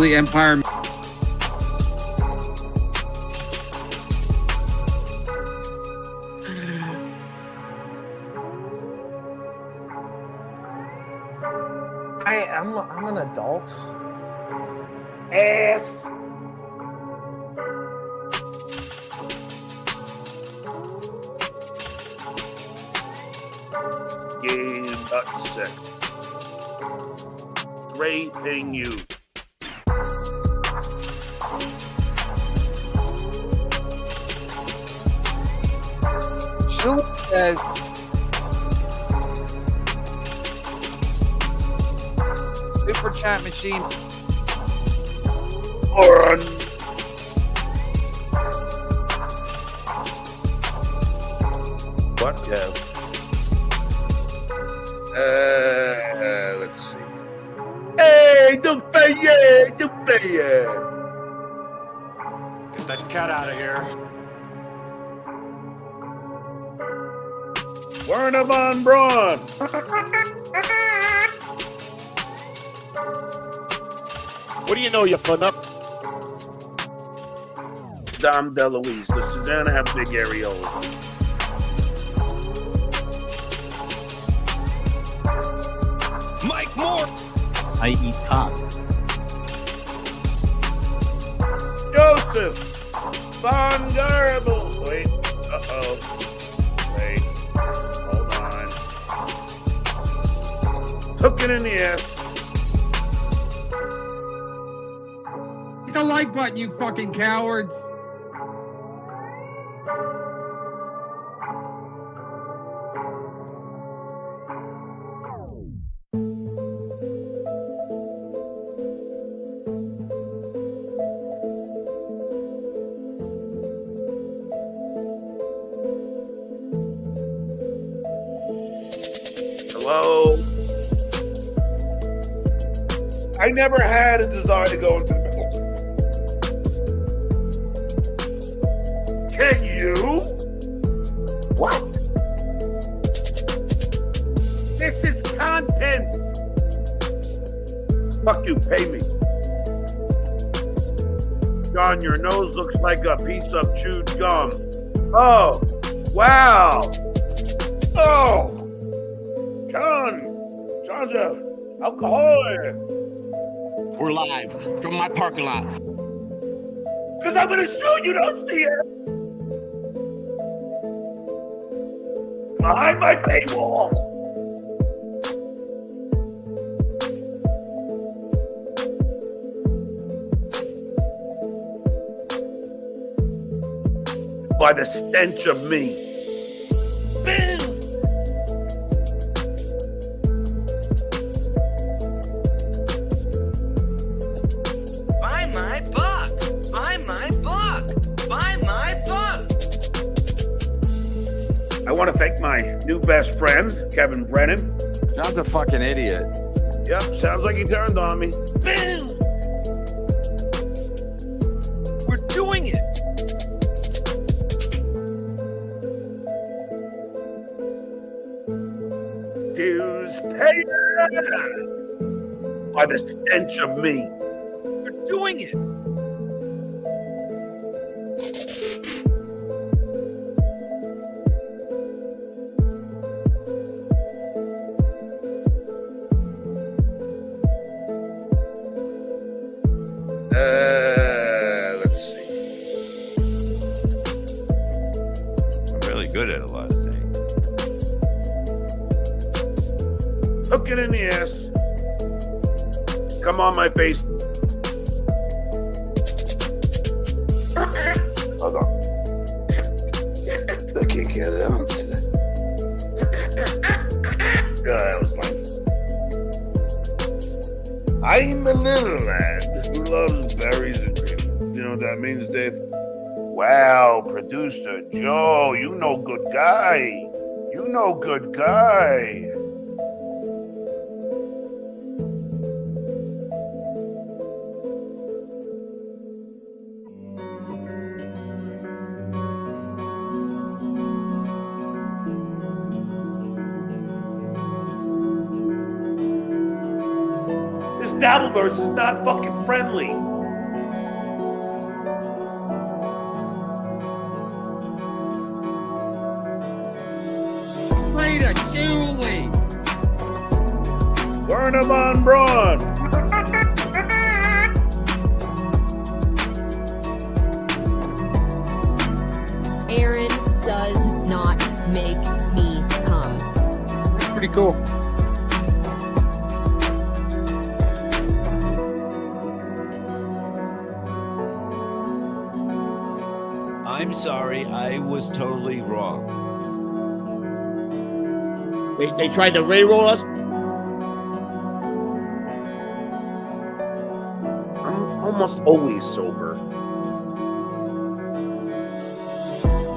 Holy Empire. I'm an adult. Ass. Game but sick. Raping you. Shuli says, Super chat machine. Or what, Kev? Let's see. Hey, don't pay it, don't pay it. Get that cat out of here. Werner von Braun. What do you know, you funup? Dom DeLuise. The Susanna have big areolas. Mike Moore. I eat cock. Joseph Von Garble. Wait. Uh-oh. Wait. Hold on. Took it in the ass. Hit the like button, you fucking cowards. Hello? I never had a desire to go into the middle. Can you? What? This is content. Fuck you, pay me. John, your nose looks like a piece of chewed gum. Oh, wow. Oh. John's a alcoholic. We're live from my parking lot. Because I'm going to shoot you, don't see it. Behind my paywall. By the stench of me. Bam! Buy my book! Buy my book! Buy my book! I want to thank my new best friend, Kevin Brennan. John's a fucking idiot. Yep, sounds like he turned on me. Bam! We're doing it! Dues paid by the stench of me. We're doing it! Let's see. I'm really good at a lot of things. Took it in the ass. Come on my face. Hold on. I can't get it out. That was fine. I'm a little lad who loves berries and cream. You know what that means, Dave? Wow, producer Joe, you know good guy. You know good guy. Dabbleverse is not fucking friendly. Later, Shuli. Burn him on Braun. Aaron does not make me come. That's pretty cool. I'm sorry, I was totally wrong. They tried to re-roll us? I'm almost always sober.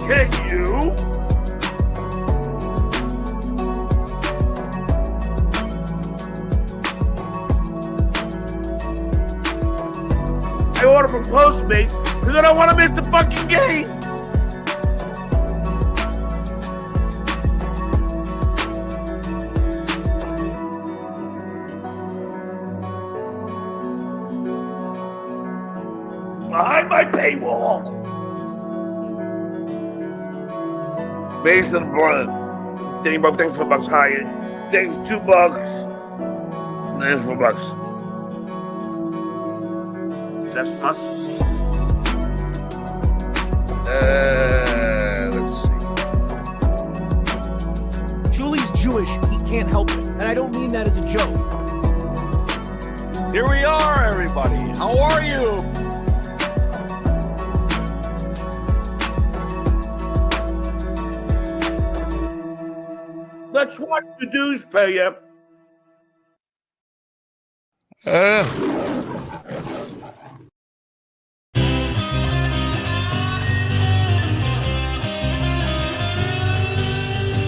Can you? I order from Postmates because I don't want to miss the fucking game. Behind my paywall. Based on the brother. Danny Buck, thanks for $4 higher. Thanks $2. Thanks $4. That's us. Let's see. Shuli's Jewish. He can't help it. And I don't mean that as a joke. Here we are, everybody. How are you? Let's watch the dues pay you.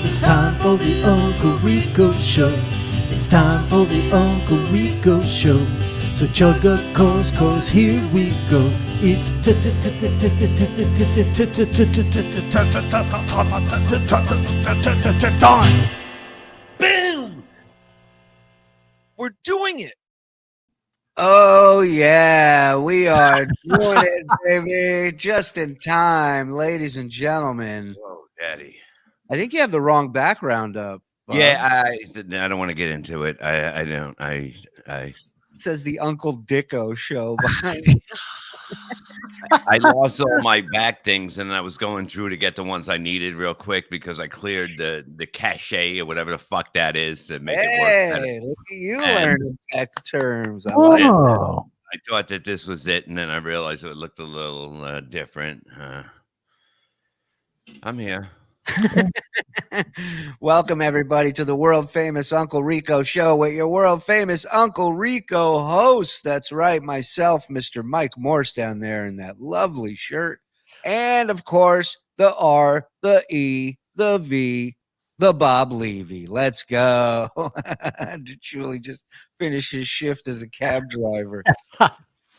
It's time for the Uncle Rico Show. It's time for the Uncle Rico Show. So chug a course, cause here we go. It's time. Boom! We're doing it. Oh, yeah, we are doing it, baby. Just in time, ladies and gentlemen. Oh, Daddy. I think you have the wrong background up. Bob. Yeah, I don't want to get into it. I don't. It says the Uncle Dicko Show behind me. I lost all my back things, and I was going through to get the ones I needed real quick because I cleared the cachet or whatever the fuck that is to make it work better. Hey, look at you And- learning tech terms. I like it. Oh, I thought that this was it, and then I realized it looked a little different. I'm here. Welcome, everybody, to the world famous Uncle Rico Show with your world famous Uncle Rico host. That's right, myself, Mr. Mike Morse, down there in that lovely shirt. And of course, the R, the E, the V, the Bob Levy. Let's go. Did Shuli just finish his shift as a cab driver?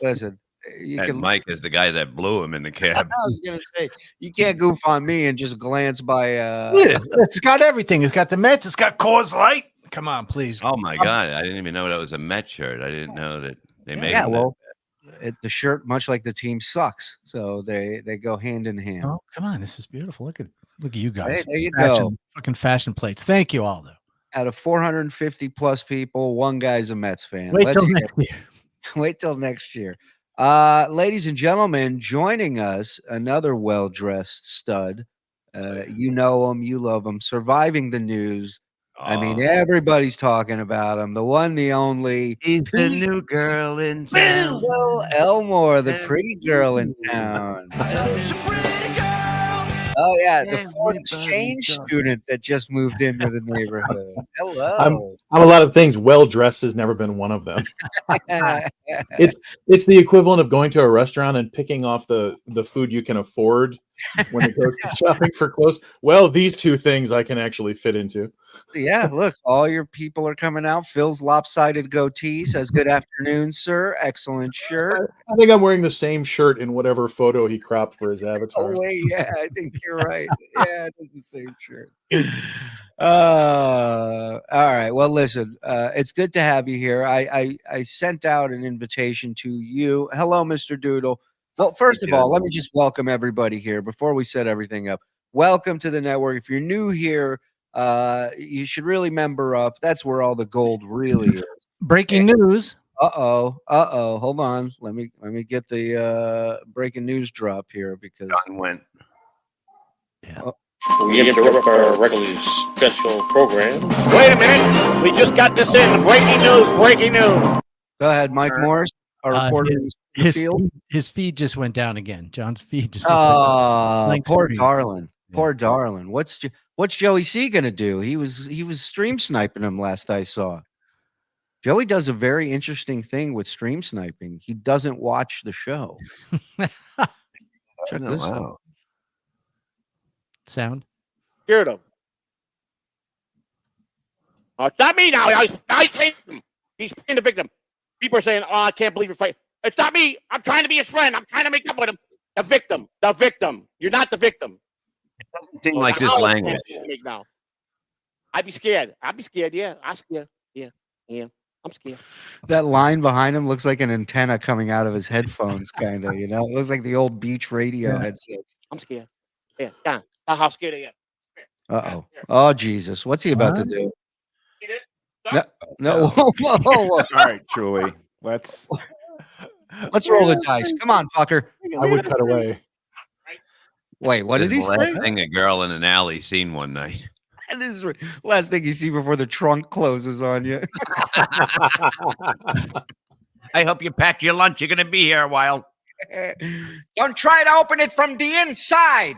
Listen, you And can. Mike is the guy that blew him in the cab. I was gonna say you can't goof on me and just glance by. It's got everything. It's got the Mets. It's got Coors Light. Come on, please. Oh my God! I didn't even know that was a Met shirt. I didn't know that they made. Yeah, them well, the shirt, much like the team, sucks. So they go hand in hand. Oh, come on. This is beautiful. Look at you guys. Hey, there you Fashion, go. fucking fashion plates. Thank you all, though. Out of 450 plus people, one guy's a Mets fan. Wait Let's till hear next it. year. Wait till next year. Ladies and gentlemen, joining us, another well-dressed stud. You know him, you love him, surviving the news. I mean, everybody's talking about him. The one, the only. He's the new girl in town. Will Elmore, the pretty girl in town. Oh, yeah, the foreign exchange student that just moved into the neighborhood. Hello. I'm a lot of things. Well dressed has never been one of them. It's the equivalent of going to a restaurant and picking off the food you can afford when it goes shopping for clothes. Well, these two things I can actually fit into. Yeah, look, all your people are coming out. Phil's lopsided goatee says, "Good afternoon, sir. Excellent shirt." I think I'm wearing the same shirt in whatever photo he cropped for his avatar. Oh, wait, yeah, I think you're right. Yeah, it is the same shirt. All right. Well, listen, it's good to have you here. I sent out an invitation to you. Hello, Mr. Doodle. Well, first of all, let me just welcome everybody here before we set everything up. Welcome to the network. If you're new here, you should really member up. That's where all the gold really is. Breaking news. Uh-oh. Hold on. Let me get the breaking news drop here because John went. Yeah. We interrupt our regularly scheduled program. Wait a minute. We just got this in. Breaking news. Breaking news. Go ahead, Mike Morris, our reporter in the field. His feed just went down again. John's feed just poor darling. Poor darling. What's Joey C gonna do? He was stream sniping him last I saw. Joey does a very interesting thing with stream sniping. He doesn't watch the show. Check this out. Sound. Scared him. It's not me now. I hate him. He's playing the victim. People are saying, "Oh, I can't believe you're fighting." It's not me. I'm trying to be his friend. I'm trying to make up with him. The victim. The victim. You're not the victim. It doesn't seem like this language. Now. I'd be scared. Yeah, I'm scared. Yeah. I'm scared. That line behind him looks like an antenna coming out of his headphones, kind of. It looks like the old beach radio headsets. I'm scared. Yeah. How scared I am. Oh, Jesus. What's he about to do? No. All right, Shuli. Let's roll the dice. Come on, fucker. I would cut away. Wait, what did he say? Last thing a girl in an alley seen one night. This is last thing you see before the trunk closes on you. I hope you pack your lunch. You're going to be here a while. Don't try to open it from the inside.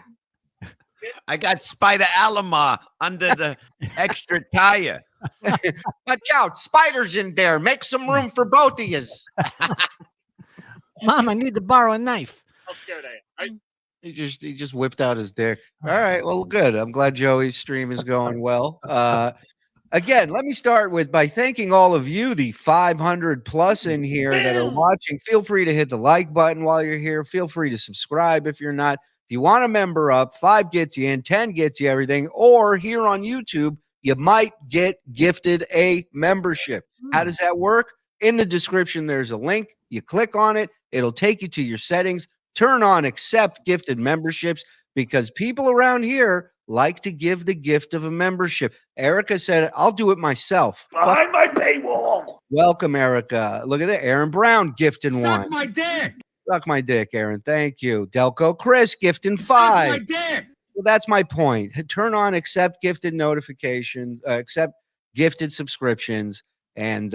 I got Spider Alama under the extra tire. Watch out. Spiders in there. Make some room for both of yous. Mom, I need to borrow a knife. How scared I am. He just whipped out his dick. All right, well, good. I'm glad Joey's stream is going well. Again, let me start by thanking all of you, the 500 plus in here that are watching. Feel free to hit the like button while you're here. Feel free to subscribe if you're not. If you want to member up, 5 gets you in, 10 gets you everything. Or here on YouTube, you might get gifted a membership. How does that work? In the description, there's a link. You click on it. It'll take you to your settings. Turn on accept gifted memberships because people around here like to give the gift of a membership. Erica said, I'll do it myself. Behind my paywall. Welcome, Erica. Look at that. Aaron Brown gifting one. Suck my dick. Suck my dick, Aaron. Thank you. Delco Chris gifting 5. Suck my dick. Well, that's my point. Turn on accept gifted notifications, accept gifted subscriptions, and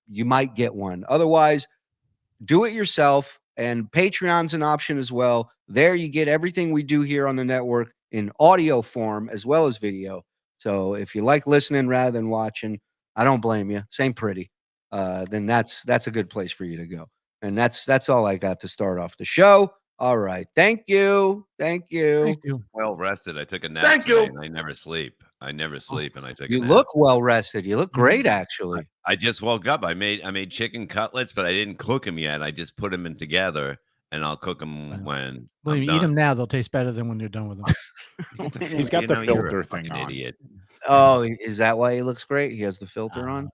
you might get one. Otherwise, do it yourself. And Patreon's an option as well. There you get everything we do here on the network in audio form as well as video. So if you like listening rather than watching, I don't blame you. Same pretty. Then that's a good place for you to go. And that's all I got to start off the show. All right. Thank you. Well rested. I took a nap. Thank you. And I never sleep. And I took. You look well rested. You look great, actually. I just woke up. I made chicken cutlets, but I didn't cook them yet. I just put them in together, and I'll cook them when. Believe me, eat them now. They'll taste better than when they're done with them. He's got the filter thing on. Idiot. Oh, is that why he looks great? He has the filter on.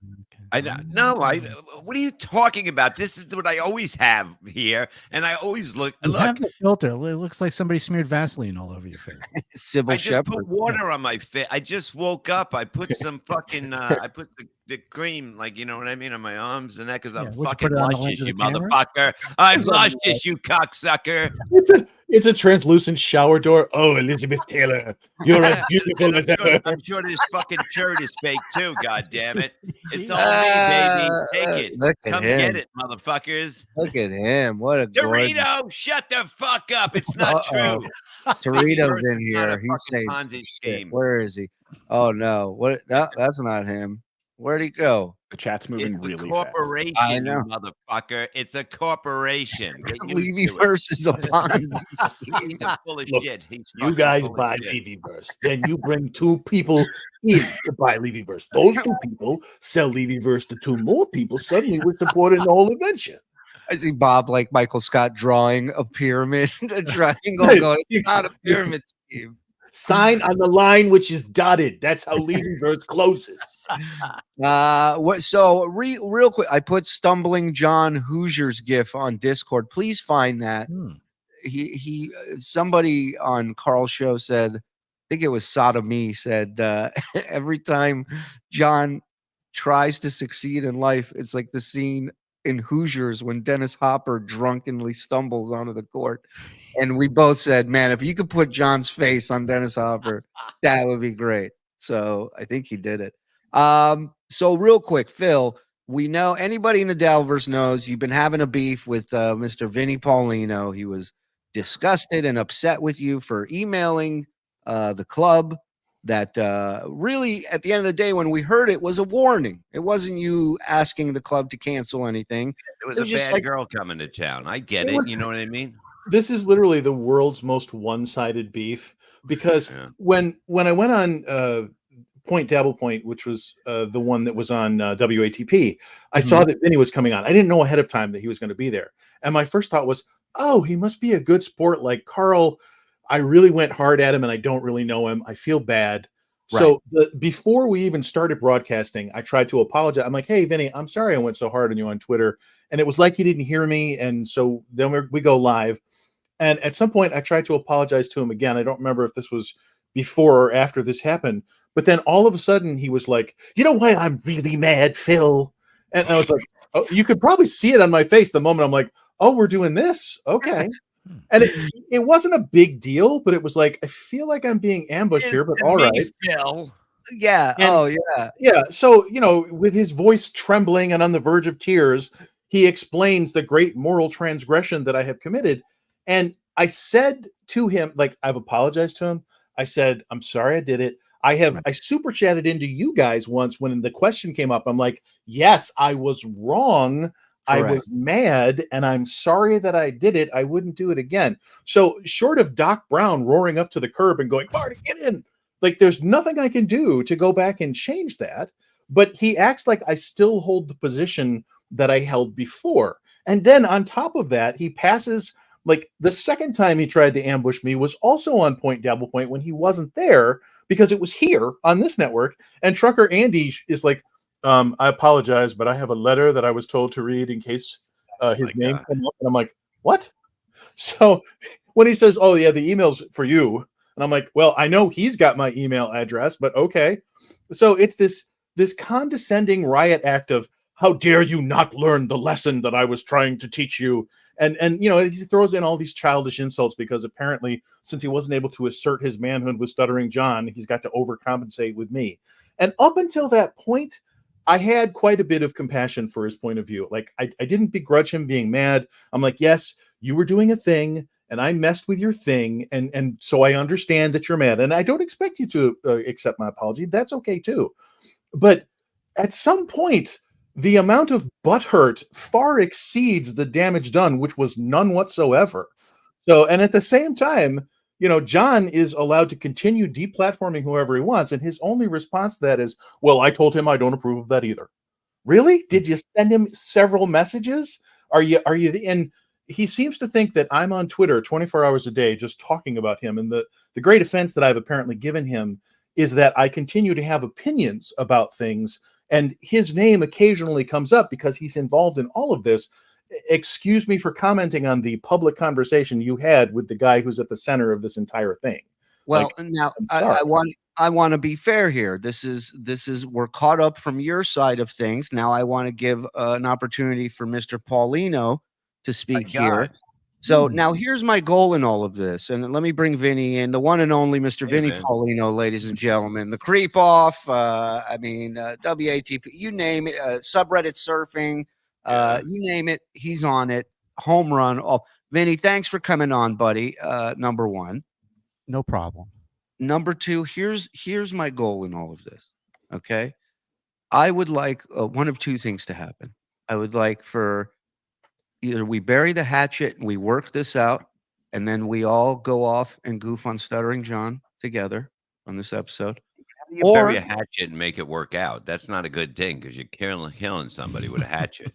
What are you talking about? This is what I always have here, and I always look. You have the filter. It looks like somebody smeared Vaseline all over your face. Sybil I just Shepherd. put water on my face. I just woke up. I put some fucking. I put the cream, like, you know what I mean, on my arms and that because I'm fucking luscious, you motherfucker. I'm luscious, you cocksucker. It's a translucent shower door. Oh, Elizabeth Taylor, you're as beautiful as ever. I'm sure this fucking shirt is fake too. God damn it! It's all me, baby. Take it. Come get it, motherfuckers. Look at him. What a Dorito! Shut the fuck up. It's not true. Torito's in here. He's saying, where is he? Oh no! What? No, that's not him. Where'd he go? The chat's moving really corporation, fast. I know. You motherfucker. It's a corporation. Levyverse is a Ponzi scheme. He's full of shit. You guys buy Levyverse. Then you bring 2 people in to buy Levyverse. Those 2 people sell Levyverse to 2 more people. Suddenly we're supporting the whole adventure. I see Bob, like Michael Scott, drawing a pyramid, a triangle going, it's not a pyramid scheme. Sign on the line which is dotted. That's how Leaving Verse closes. Real quick, I put Stumbling John Hoosier's gif on Discord. Please find that. Somebody on Carl's show said, I think it was Sodomy, said every time John tries to succeed in life, it's like the scene in Hoosiers when Dennis Hopper drunkenly stumbles onto the court. And we both said, man, if you could put John's face on Dennis Hopper, that would be great. So I think he did it. So real quick, Phil, we know anybody in the Dalverse knows you've been having a beef with Mr. Vinny Paulino. He was disgusted and upset with you for emailing the club. That really, at the end of the day, when we heard it, was a warning. It wasn't you asking the club to cancel anything. It was a just bad girl coming to town. I get it. You know what I mean? This is literally the world's most one-sided beef because when I went on Point Dabble Point, which was the one that was on WATP, I saw that Vinny was coming on. I didn't know ahead of time that he was going to be there. And my first thought was, oh, he must be a good sport like Carl. I really went hard at him and I don't really know him. I feel bad. Right. So before we even started broadcasting, I tried to apologize. I'm like, hey, Vinny, I'm sorry I went so hard on you on Twitter. And it was like he didn't hear me. And so then we go live. And at some point, I tried to apologize to him again. I don't remember if this was before or after this happened. But then all of a sudden, he was like, you know why I'm really mad, Phil? And I was like, oh, you could probably see it on my face the moment I'm like, oh, we're doing this? Okay. And it wasn't a big deal, but it was like, I feel like I'm being ambushed here, but all right. Phil. Yeah. Yeah. So, with his voice trembling and on the verge of tears, he explains the great moral transgression that I have committed. And I said to him, like, I've apologized to him. I said, I'm sorry I did it. I super chatted into you guys once when the question came up. I'm like, yes, I was wrong. Correct. I was mad and I'm sorry that I did it. I wouldn't do it again. So short of Doc Brown roaring up to the curb and going, Marty, get in. Like, there's nothing I can do to go back and change that. But he acts like I still hold the position that I held before. And then on top of that, he passes, like, the second time he tried to ambush me was also on Point Dabble Point when he wasn't there because it was here on this network. And Trucker Andy is like, I apologize, but I have a letter that I was told to read in case his name came up. And I'm like, what? So when he says, oh, yeah, the email's for you. And I'm like, well, I know he's got my email address, but okay. So it's this condescending riot act of, how dare you not learn the lesson that I was trying to teach you? And he throws in all these childish insults because apparently since he wasn't able to assert his manhood with Stuttering John, he's got to overcompensate with me. And up until that point, I had quite a bit of compassion for his point of view. Like, I didn't begrudge him being mad. I'm like, yes, you were doing a thing and I messed with your thing. And so I understand that you're mad. And I don't expect you to accept my apology. That's okay too. But at some point, the amount of butthurt far exceeds the damage done, which was none whatsoever. So, and at the same time, John is allowed to continue deplatforming whoever he wants. And his only response to that is, well, I told him I don't approve of that either. Really? Did you send him several messages? Are you, and he seems to think that I'm on Twitter 24 hours a day, just talking about him. And the great offense that I've apparently given him is that I continue to have opinions about things. And his name occasionally comes up because he's involved in all of this. Excuse me for commenting on the public conversation you had with the guy who's at the center of this entire thing. Well, now I want to be fair here. This is we're caught up from your side of things. Now I want to give an opportunity for Mr. Paulino to speak here. So now here's my goal in all of this. And let me bring Vinny in, the one and only Mr. Vinny Paulino, ladies and gentlemen, the creep off. WATP, you name it, subreddit surfing, you name it, he's on it. Home run. Oh, Vinny, thanks for coming on, buddy. Number one. No problem. Number two, here's my goal in all of this. Okay. I would like one of two things to happen. I would like for either we bury the hatchet and we work this out, and then we all go off and goof on Stuttering John together on this episode. You bury a hatchet and make it work out. That's not a good thing because you're killing somebody with a hatchet.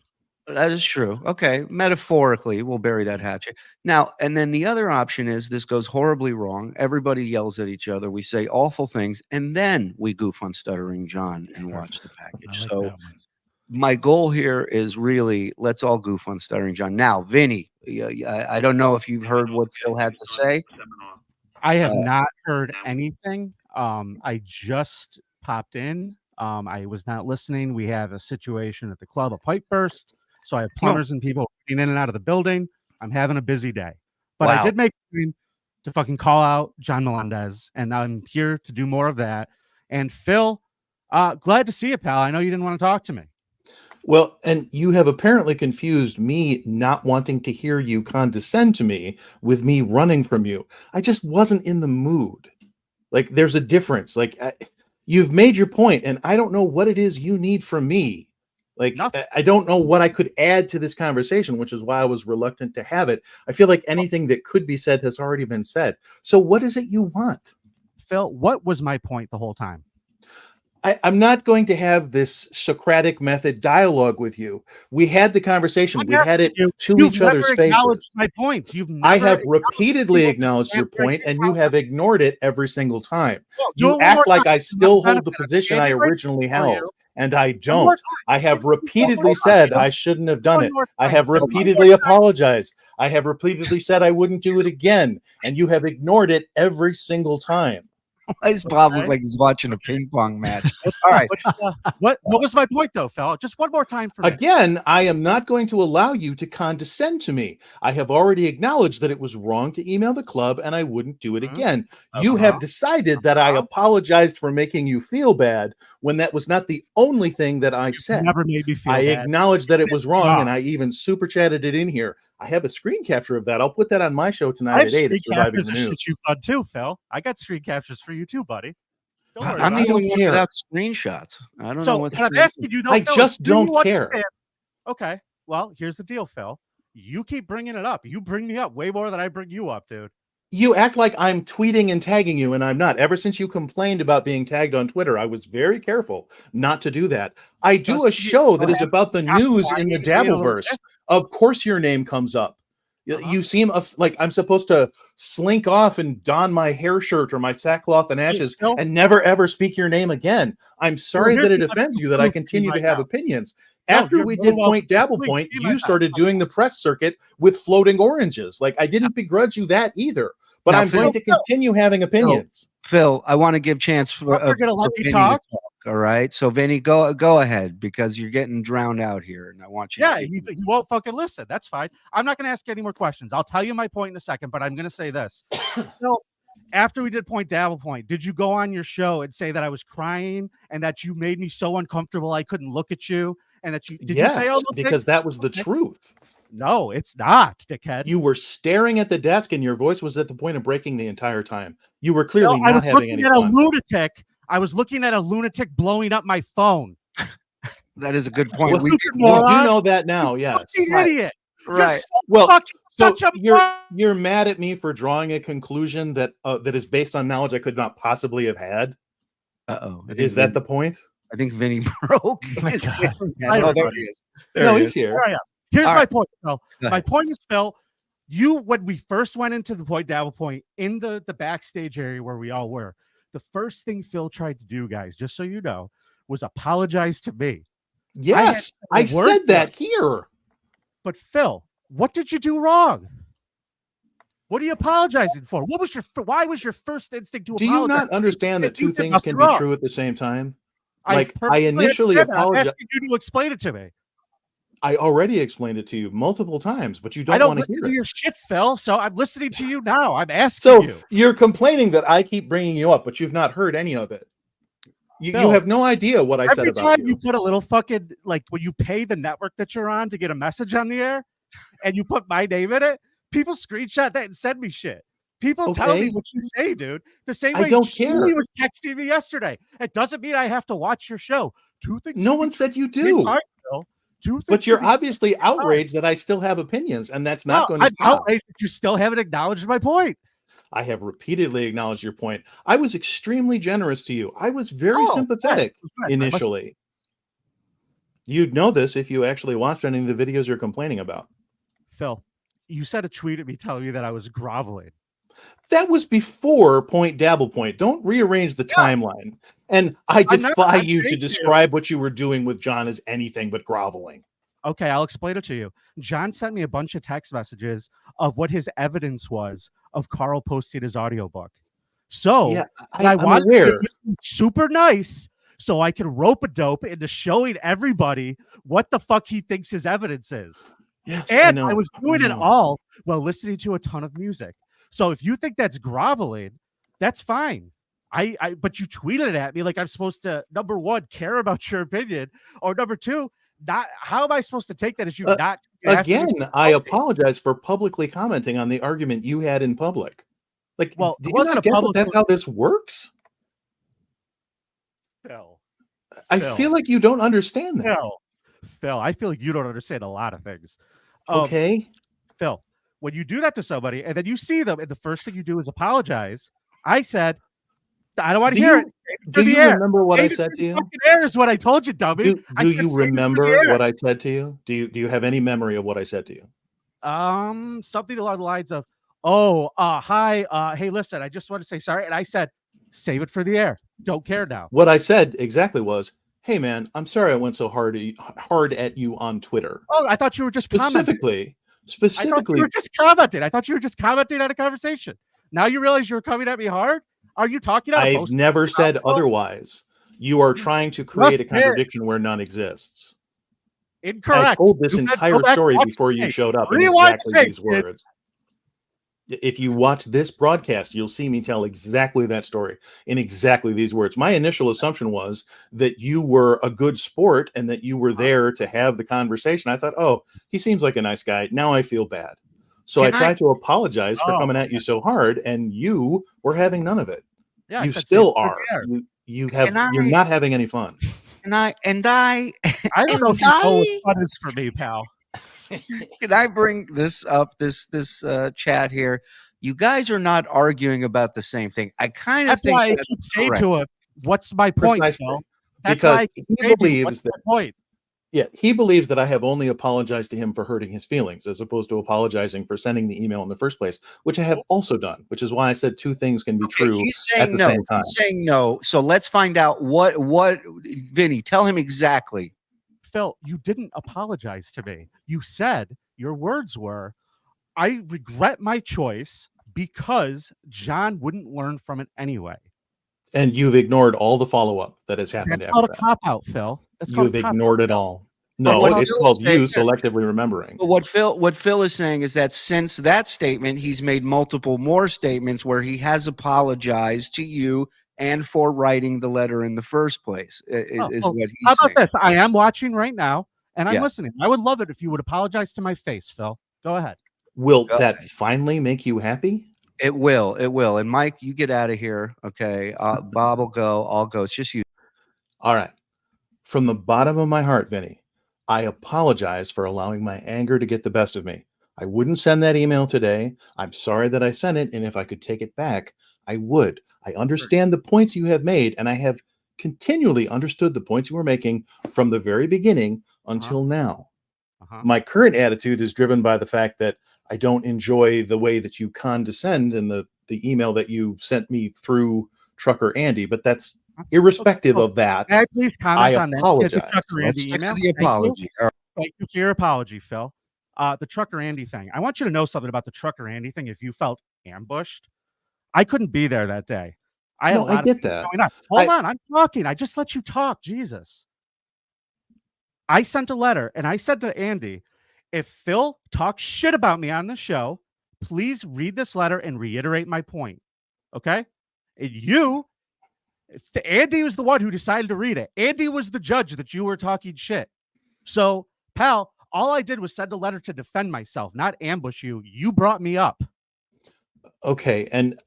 That is true. Okay. Metaphorically, we'll bury that hatchet. Now, and then the other option is this goes horribly wrong. Everybody yells at each other. We say awful things, and then we goof on Stuttering John and watch the package. like So that one. my goal here is really let's all goof on Stuttering John. Now, Vinny, I don't know if you've heard what Phil had to say. I have not heard anything. I just popped in. I was not listening. We have a situation at the club, a pipe burst. So I have plumbers and people getting in and out of the building. I'm having a busy day. But I did make time to fucking call out John Melendez, and I'm here to do more of that. And Phil, glad to see you, pal. I know you didn't want to talk to me. Well, and you have apparently confused me not wanting to hear you condescend to me with me running from you. I just wasn't in the mood. Like, there's a difference. Like, you've made your point, and I don't know what it is you need from me. Like, I don't know what I could add to this conversation, which is why I was reluctant to have it. I feel like anything that could be said has already been said. So what is it you want? Phil, what was my point the whole time? I'm not going to have this Socratic method dialogue with you. We had the conversation. We had it to each other's faces. My point. I have repeatedly acknowledged your point, and you have ignored it every single time. You act like I still hold the position I originally held, and I don't. I have repeatedly said I shouldn't have done it. I have repeatedly apologized. I have repeatedly said I wouldn't do it again, and you have ignored it every single time. He's probably like he's watching a ping pong match. All right. What was my point, though, Phil? Just one more time for me. Again, I am not going to allow you to condescend to me. I have already acknowledged that it was wrong to email the club, and I wouldn't do it again. You have decided that I apologized for making you feel bad when that was not the only thing that I said. Never made me feel I bad. acknowledged that it was wrong, and I even super chatted it in here. I have a screen capture of that. I'll put that on my show tonight at 8 at Surviving the News. You've done too, Phil. I got screen captures for you too, buddy. Don't worry I'm about even it. without screenshots. I don't know what. I'm asking you, though, I Phil, just do you don't care. understand? Okay. Well, here's the deal, Phil. You keep bringing it up. You bring me up way more than I bring you up, dude. You act like I'm tweeting and tagging you, and I'm not. Ever since you complained about being tagged on Twitter, I was very careful not to do that. I do a show that is about the news in the Dabbleverse. Of course your name comes up. You seem like I'm supposed to slink off and don my hair shirt or my sackcloth and ashes and never ever speak your name again. I'm sorry that it offends you that I continue to have opinions. After we did Point Dabble Point, you started doing the press circuit with floating oranges. Like, I didn't begrudge you that either, but Now, I'm going to continue having opinions. Phil, I want to give chance for You're gonna let me Vinny talk? to talk. All right, so Vinny, go ahead because you're getting drowned out here, and I want you. Yeah, to he won't fucking listen. That's fine. I'm not going to ask any more questions. I'll tell you my point in a second, but I'm going to say this. So, after we did Point Dabble Point, did you go on your show and say that I was crying and that you made me so uncomfortable I couldn't look at you, and that you did Yes, you say all those because things? that was the truth. No, it's not, dickhead. You were staring at the desk, and your voice was at the point of breaking the entire time. You were clearly I was not having any looking at fun. a lunatic. I was looking at a lunatic blowing up my phone. That is a good point. Well, We we did do moron. know that now. Yes. Fucking idiot. Right. Well, so such a you're mad at me for drawing a conclusion that that is based on knowledge I could not possibly have had. Is that the point? I think Vinny broke. I Oh, don't there know. he is. No, he he's is. here. Here I am. Here's All my right. point, Phil. Go My ahead. point is, Phil, when we first went into the Point Dabble Point in the backstage area where we all were, the first thing Phil tried to do, guys, just so you know, was apologize to me. Yes, I said that here. But Phil, what did you do wrong? What are you apologizing for? Why was your first instinct to Do apologize? you not understand that two things can be true at the same time? Like, I perfectly initially understand that. I'm apologized. asking you to explain it to me. I already explained it to you multiple times, but you I don't don't want to listen hear to it. your shit, Phil. So I'm listening to you now. I'm asking So you. you're complaining that I keep bringing you up, but you've not heard any of it. You Phil, have no idea what I said Every about time you put a little fucking, like when you pay the network that you're on to get a message on the air and you put my name in it, people screenshot that and send me shit. People tell Okay. me what you say, dude. The same I way don't Shuli care. was texting me yesterday. It doesn't mean I have to watch your show. Two things. No one said you do. But you're obviously outraged that I still have opinions, and that's not going to I'm stop. outraged that you still haven't acknowledged my point. I have repeatedly acknowledged your point. I was extremely generous to you. I was very Oh, sympathetic right. initially. You'd know this if you actually watched any of the videos you're complaining about. Phil, you said a tweet at me telling me that I was groveling. That was before Point Dabble Point. Don't rearrange the timeline. And I defy you to describe what you were doing with John as anything but groveling. Okay, I'll explain it to you. John sent me a bunch of text messages of what his evidence was of Carl posting his audiobook. So yeah, I wanted to be super nice so I could rope a dope into showing everybody what the fuck he thinks his evidence is. Yes, and I was doing it all while listening to a ton of music. So if you think that's groveling, that's fine. But you tweeted it at me like I'm supposed to, number one, care about your opinion, or number two, not. How am I supposed to take that as you not? Again, I apologize for publicly commenting on the argument you had in public. Like, well, do you not get that that's how this works? Phil, I feel like you don't understand that. Phil, I feel like you don't understand a lot of things. Okay. Phil, when you do that to somebody and then you see them and the first thing you do is apologize, I said, I don't want to hear it. Do you remember what I said to you? Air is what I told you, dummy. Do you remember what I said to you? Do you have any memory of what I said to you? Something along the lines of, hi, hey, listen, I just want to say sorry. And I said, save it for the air. Don't care now. What I said exactly was, hey man, I'm sorry I went so hard at you on Twitter. Oh, I thought you were just specifically. I thought you were just commenting. I thought you were just commenting on a conversation. Now you realize you were coming at me hard? Are you talking about? I've never said otherwise. You are trying to create a contradiction where none exists. Incorrect. I told this entire story before you showed up in exactly these words. If you watch this broadcast, you'll see me tell exactly that story in exactly these words. My initial assumption was that you were a good sport and that you were there to have the conversation. I thought, oh, he seems like a nice guy. Now I feel bad. So I tried to apologize for coming at you so hard, and you were having none of it. Yeah, you still are. You're not having any fun. I don't know if you know what fun is for me, pal. Can I bring this up? This chat here. You guys are not arguing about the same thing. I kind of think why I keep saying to him, "What's my point?" Phil? That's because why I keep he believes what's that. my point? Yeah, he believes that I have only apologized to him for hurting his feelings, as opposed to apologizing for sending the email in the first place, which I have also done. Which is why I said two things can be true at the same time. He's saying no. So let's find out what. Vinny, tell him exactly. Phil, you didn't apologize to me. You said, your words were, I regret my choice because John wouldn't learn from it anyway. And you've ignored all the follow-up that has happened That's after called that. a cop-out, Phil. You've ignored it all. No, it's called you selectively remembering. But what Phil is saying is that since that statement, he's made multiple more statements where he has apologized to you and for writing the letter in the first place. What he's How about saying. this? I am watching right now, and I'm listening. I would love it if you would apologize to my face, Phil. Go ahead. Will that finally make you happy? It will. It will. And Mike, you get out of here. Okay. Bob will go. I'll go. It's just you. All right. From the bottom of my heart, Vinny, I apologize for allowing my anger to get the best of me. I wouldn't send that email today. I'm sorry that I sent it. And if I could take it back, I would. I understand the points you have made, and I have continually understood the points you were making from the very beginning until now. My current attitude is driven by the fact that I don't enjoy the way that you condescend in the email that you sent me through Trucker Andy, but that's irrespective of that. Can I please comment on apologize. that? Trucker Let's Andy stick to email? the apology. Thank you for your apology, Phil. The Trucker Andy thing. I want you to know something about the Trucker Andy thing. If you felt ambushed, I couldn't be there that day. I get that. Hold on, I'm talking. I just let you talk. Jesus. I sent a letter and I said to Andy, if Phil talks shit about me on the show, please read this letter and reiterate my point. Okay? And Andy was the one who decided to read it. Andy was the judge that you were talking shit. So, pal, all I did was send a letter to defend myself, not ambush you. You brought me up. Okay, and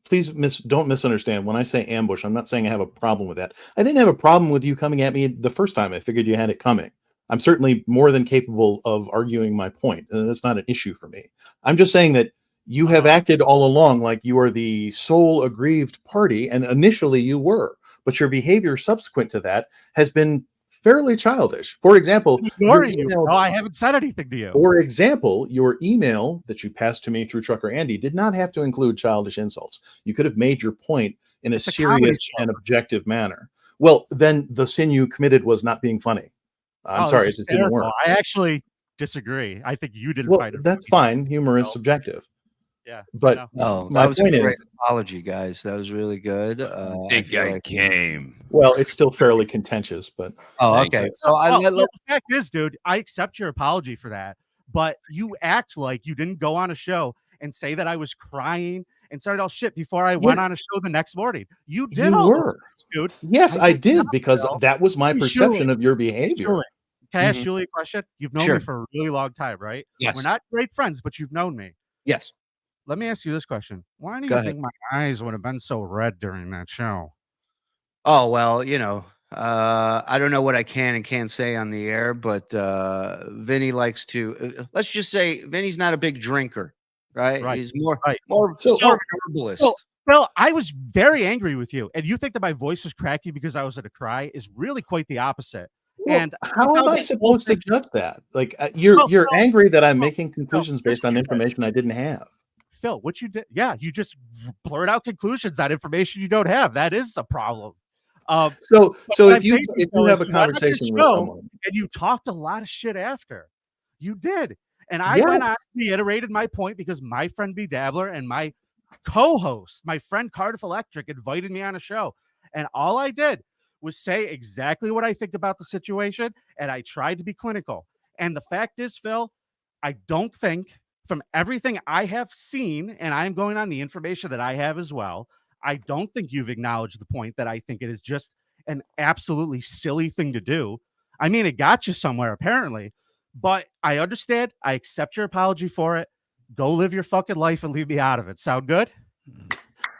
please don't misunderstand. When I say ambush, I'm not saying I have a problem with that. I didn't have a problem with you coming at me the first time. I figured you had it coming. I'm certainly more than capable of arguing my point. That's not an issue for me. I'm just saying that you have acted all along like you are the sole aggrieved party, and initially you were, but your behavior subsequent to that has been fairly childish. For example, your ignoring you. email, No, I haven't said anything to you. for example, your email that you passed to me through Trucker Andy did not have to include childish insults. You could have made your point in a serious and objective manner. Well, then the sin you committed was not being funny. I'm sorry, it just didn't work. I actually disagrry. I think you didn't Well, find it. that's fine. Humor is subjective. Yeah, but no, my that was point a great is, apology, guys. That was really good. Big guy came. Well, it's still fairly contentious, but okay. So the fact is, dude, I accept your apology for that, but you act like you didn't go on a show and say that I was crying and started all shit before I went on a show the next morning. You did you all those were, things, dude. Yes, I did, because that was my perception of your behavior. Shuli, can I ask Shuli a question? You've known Sure. me for a really long time, right? Yes. We're not great friends, but you've known me. Yes. Let me ask you this question. Why do Go you ahead. think my eyes would have been so red during that show? Oh, well, I don't know what I can and can't say on the air, but Vinny likes to, let's just say Vinny's not a big drinker, right? Right. He's more Right. more of an herbalist. So, Phil, I was very angry with you, and you think that my voice was cracky because I was at a cry is really quite the opposite. Well, And how am I supposed to judge that? Like, you're angry that I'm making conclusions based on information I didn't have. Phil, what you did? Yeah, you just blurt out conclusions on information you don't have. That is a problem. So what if you I'm saying, Phil, have is a you went on this conversation with show someone, and you talked a lot of shit after, you did, and I Yeah. went on, reiterated my point because my friend B Dabbler and my co-host, my friend Cardiff Electric, invited me on a show, and all I did was say exactly what I think about the situation, and I tried to be clinical. And the fact is, Phil, I don't think, from everything I have seen, and I'm going on the information that I have as well, I don't think you've acknowledged the point that I think it is just an absolutely silly thing to do. I mean, it got you somewhere apparently, but I understand. I accept your apology for it. Go live your fucking life and leave me out of it. Sound good?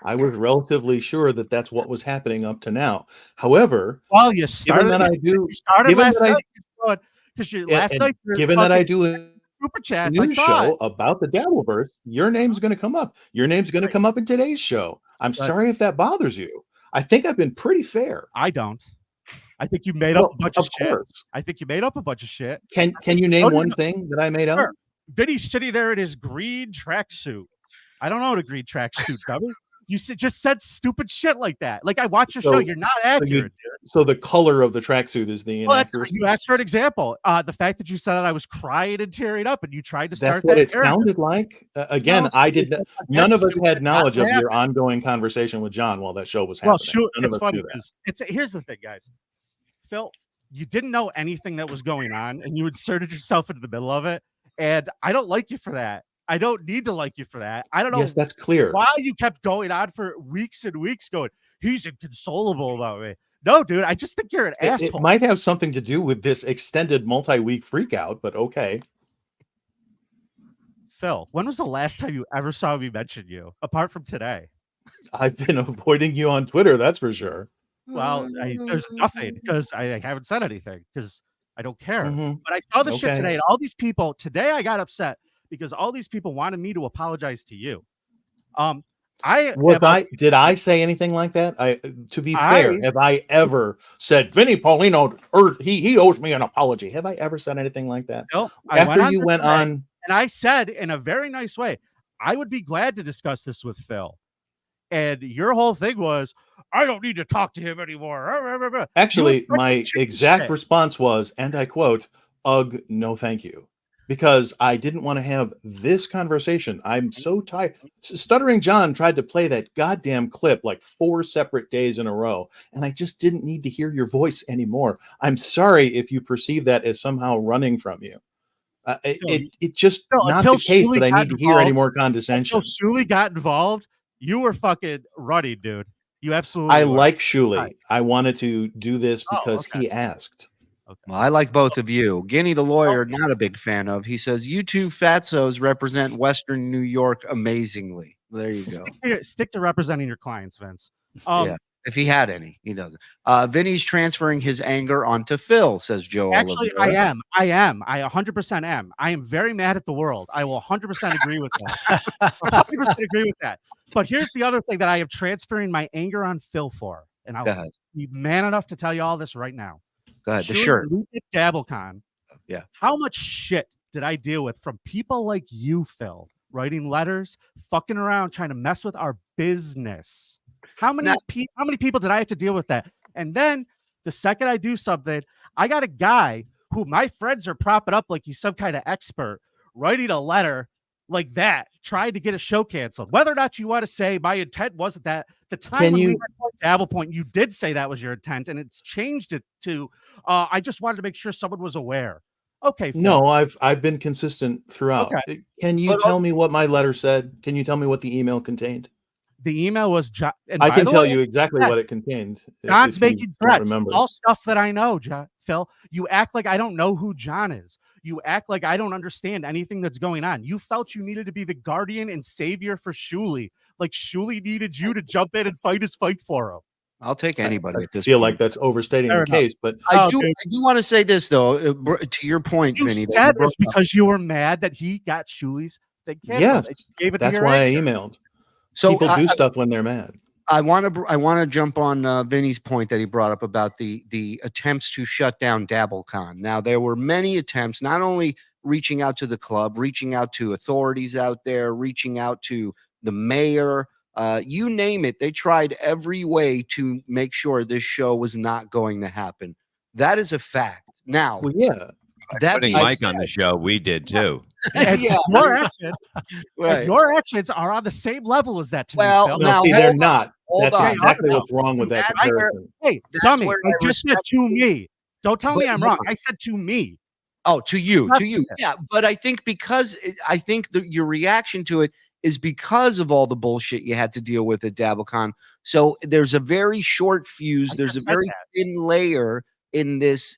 I was relatively sure that that's what was happening up to now. However, well, you started. Given that I do, You started given last that I- night because you last and night. you were given that I fucking do a super chats. I news saw show it. about the Dabbleverse, your name's going to come up. Your name's going to come up in today's show. I'm sorry if that bothers you. I think I've been pretty fair. I don't. I think you made up a bunch of shit. course. I think you made up a bunch of shit. Can you name one thing that I made up? Sure. Vinny's sitting there in his green tracksuit. I don't know what a green tracksuit, dummy. You just said stupid shit like that. Like I watched your show. You're not accurate, dude. So the color of the tracksuit is the Well, inaccuracy. you asked for an example. The fact that you said that I was crying and tearing up, and you tried to start That's what that it narrative. sounded like. Again, No, I did not. None of us stupid. had knowledge of Not your ongoing conversation with John while that show was Well, happening. shoot, None of it's us funny knew that. because here's the thing, guys. Phil, you didn't know anything that was going on, and you inserted yourself into the middle of it. And I don't like you for that. I don't need to like you for that. I don't know. Yes, that's clear. Why you kept going on for weeks and weeks, going, he's inconsolable about me. No, dude, I just think you're an It asshole. might have something to do with this extended multi-week freakout, but okay. Phil, when was the last time you ever saw me mention you, apart from today? I've been avoiding you on Twitter, that's for sure. Well, there's nothing because I haven't said anything because I don't care. Mhm. But I saw the shit Okay. today, and all these people today I got upset because all these people wanted me to apologize to you. Did I say anything like that? To be fair, have I ever said Vinny Paulino he owes me an apology? Have I ever said anything like that? No. After you went on, and I said in a very nice way, I would be glad to discuss this with Phil. And your whole thing was, I don't need to talk to him anymore. actually, my exact response was, and I quote, "Ugh, no, thank you." Because I didn't want to have this conversation. I'm so tired. Stuttering John tried to play that goddamn clip like 4 separate days in a row, and I just didn't need to hear your voice anymore. I'm sorry if you perceive that as somehow running from you. It just not the case that I need to hear any more condescension. Until Shuli got involved, you were fucking running, dude. You absolutely I were. like Shuli. I wanted to do this because he asked. Well, I like both of you. Guinea the lawyer, not a big fan of. He says, you two fatzos represent Western New York amazingly. There you go. Stick to representing your clients, Vince. Yeah, if he had any, he doesn't. Vinny's transferring his anger onto Phil, says Joe. Actually, Oliveira. I am. I 100% am. I am very mad at the world. I will 100% agree with that. 100% agree with that. But here's the other thing that I am transferring my anger on Phil for. And I'll be man enough to tell you all this right now. Go ahead. The Shuli, shirt. when we did DabbleCon. Yeah. How much shit did I deal with from people like you, Phil, writing letters, fucking around, trying to mess with our business? How many people did I have to deal with that? And then the second I do something, I got a guy who my friends are propping up like he's some kind of expert, writing a letter like that, trying to get a show canceled. Whether or not you want to say my intent wasn't that, the time we were at Dabble Point, you did say that was your intent, and it's changed it to I just wanted to make sure someone was aware. Okay, Phil. No, I've been consistent throughout. Okay. Can you tell me what my letter said? Can you tell me what the email contained? The email was I can tell you exactly what it contained. John's making threats. Remember. All stuff that I know, Phil. You act like I don't know who John is. You act like I don't understand anything that's going on. You felt you needed to be the guardian and savior for Shuli. Like Shuli needed you to jump in and fight his fight for him. I'll take anybody I at this feel point. like that's overstating the case, but I do want to say this though, to your point, You Vinny. said this because you were mad that he got Shuli's thing canceled. yes, Gave it that's to why I your emailed. So people do stuff when they're mad. I want to jump on Vinny's point that he brought up about the attempts to shut down DabbleCon. Now there were many attempts, not only reaching out to the club, reaching out to authorities out there, reaching out to the mayor, you name it. They tried every way to make sure this show was not going to happen. That is a fact. Now, well, yeah, that putting Mike on the show, we did too. Yeah. Your actions are on the same level as that. To me, Phil. no, see, they're not. That's on. exactly what's wrong with that comparison. Hey, dummy, I just said to me. Don't tell me But I'm wrong. I said to me. Oh, to you. Yeah, but I think your reaction to it is because of all the bullshit you had to deal with at DabbleCon. So there's a very short fuse. There's a very thin layer in this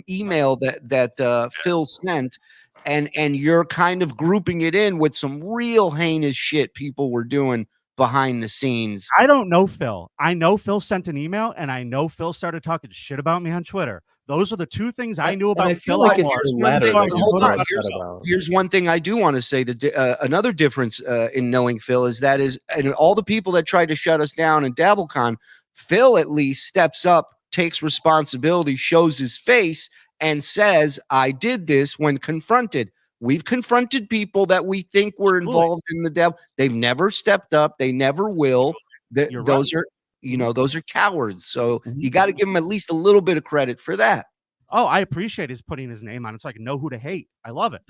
email that Phil sent, and you're kind of grouping it in with some real heinous shit people were doing behind the scenes. I don't know Phil. I know Phil sent an email, and I know Phil started talking shit about me on Twitter. Those are the two things I knew about. I feel like it's the latter. Hold on. Here's one thing I do want to say. That another difference in knowing Phil is and all the people that tried to shut us down in DabbleCon, Phil at least steps up, takes responsibility, shows his face, and says, "I did this" when confronted. We've confronted people that we think were involved in the devil. They've never stepped up. They never will. Those are cowards. So you got to give them at least a little bit of credit for that. Oh, I appreciate his putting his name on it so I can know who to hate. I love it.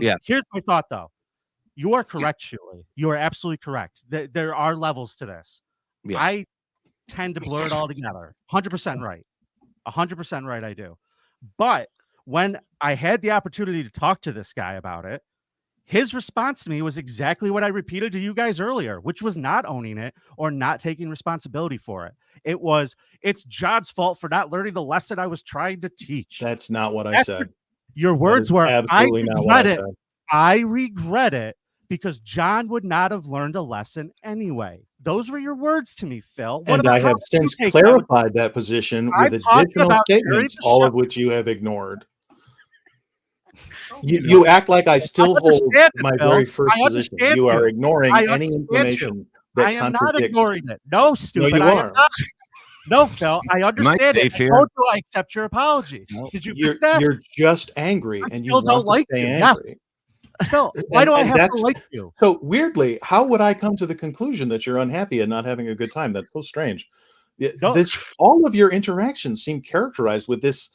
Yeah. Here's my thought, though. You are correct, Shuli. You are absolutely correct. There are levels to this. Yeah. I tend to blur it all together. 100% right. 100% right, I do. But when I had the opportunity to talk to this guy about it, his response to me was exactly what I repeated to you guys earlier, which was not owning it or not taking responsibility for it. It's John's fault for not learning the lesson I was trying to teach. That's not what I said. Your words were, absolutely not what I said. I regret it because John would not have learned a lesson anyway. Those were your words to me, Phil. And I have since clarified that position with additional statements, all of which you have ignored. You act like I still hold my very first position. You are ignoring any information that contradicts. I am not ignoring it. No, stupid. No, you are. No, Phil, I understand it. I accept your apology. Did you miss that? You're just angry, and you don't like to stay you. angry. Yes. Phil, why do I have to like you? So weirdly, how would I come to the conclusion that you're unhappy and not having a good time? That's so strange. All of your interactions seem characterized with this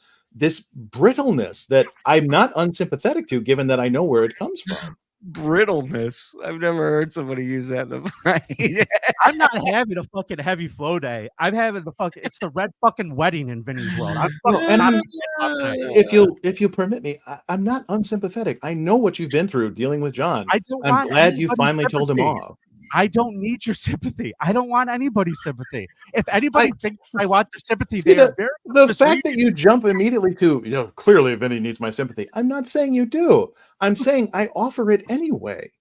brittleness that I'm not unsympathetic to, given that I know where it comes from. Brittleness. I've never heard somebody use that in a fight. I'm not having a fucking heavy flow day. I'm having it's the red fucking wedding in Vinny's world. If you permit me, I'm not unsympathetic. I know what you've been through dealing with John. I'm glad you finally told him off. I don't need your sympathy. I don't want anybody's sympathy. If anybody thinks I want their sympathy, the fact that you jump immediately to, clearly Vinny needs my sympathy. I'm not saying you do. I'm saying I offer it anyway.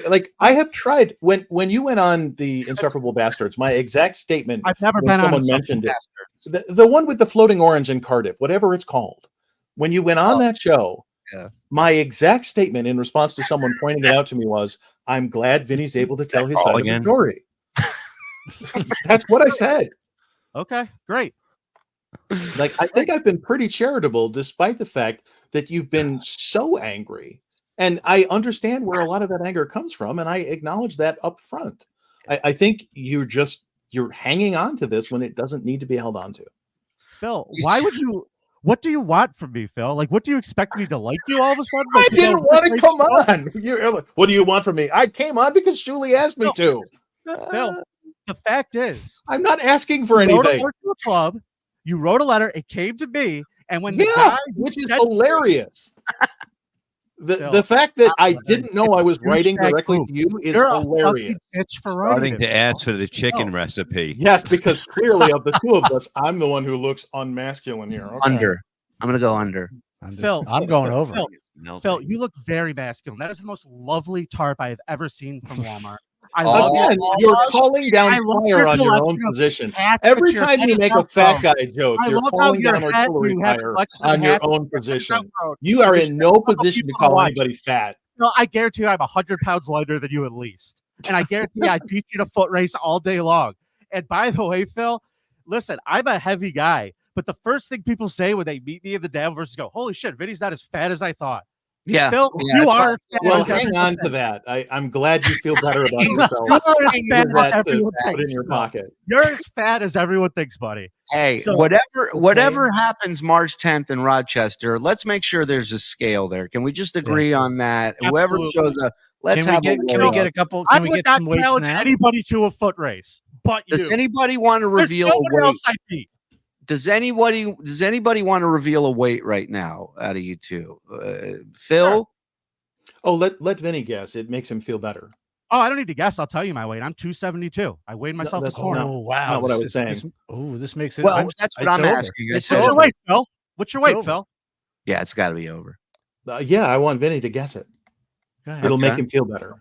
Like I have tried when you went on the Insufferable Bastards, my exact statement. I've never been on someone mentioned it. The one with the floating orange in Cardiff, whatever it's called. When you went on that show, my exact statement in response to someone pointing it out to me was, I'm glad Vinny's able to tell his side of the story. That's what I said. Okay, great. Like, I think I've been pretty charitable despite the fact that you've been so angry. And I understand where a lot of that anger comes from, and I acknowledge that up front. I think you're hanging on to this when it doesn't need to be held on to. Phil, why would you? What do you want from me, Phil? Like, what do you expect me to like you all of a sudden? I didn't want to come on. What do you want from me? I came on because Shuli asked me to. Phil, the fact is, I'm not asking for you wrote a anything. letter to a club. You wrote a letter. It came to me, and when the Yeah, guy which is said- hilarious. The fact that I didn't know I was writing directly to you is You're a hilarious. fucking bitch for Starting writing to it. ask for the chicken recipe. Yes, because clearly of the two of us, I'm the one who looks unmasculine here. Okay. Under. I'm gonna go under. Phil, I'm going over. Phil, you look very masculine. That is the most lovely tarp I have ever seen from Walmart. I love Again, your- you're calling down I love fire on your own collection of position. hats Every that your time you head make a comes fat from. guy joke, I you're love how calling your down hat- artillery you have a fire collection of on your hats own that position. come from- You are There's in no couple position to people call watch. anybody fat. No, I guarantee you I'm 100 pounds lighter than you at least. And I guarantee you I'd beat you in a foot race all day long. And by the way, Phil, listen, I'm a heavy guy, but the first thing people say when they meet me in the Daniverse go, holy shit, Vinny's not as fat as I thought. Yeah. Phil, Yeah, you that's are fine. as fat Well, as hang everyone on thinks. to that. I'm glad you feel better about yourself. You are as Give fat as that to everyone put in thinks. your pocket. You're as fat as everyone thinks, buddy. Hey, So- whatever happens March 10th in Rochester, let's make sure there's a scale there. Can we just agree on that? Whoever Absolutely. shows up, let's have Can we get a couple? I Can we would get not some weights challenge now? anybody to a foot race, but you. Does anybody want to There's reveal a nobody weight? else I beat. Does anybody want to reveal a weight right now out of you two? Phil? Oh, let Vinny guess. It makes him feel better. Oh, I don't need to guess. I'll tell you my weight. I'm 272. I weighed myself this that's morning. Oh wow! not what I This- was saying. This makes it. Well, that's what I'm it's over. asking. I It's said What's your over. weight, Phil? What's your It's weight, over. Phil? Yeah, it's got to be over. Yeah, I want Vinny to guess it. Go ahead. It'll make Okay. him feel better.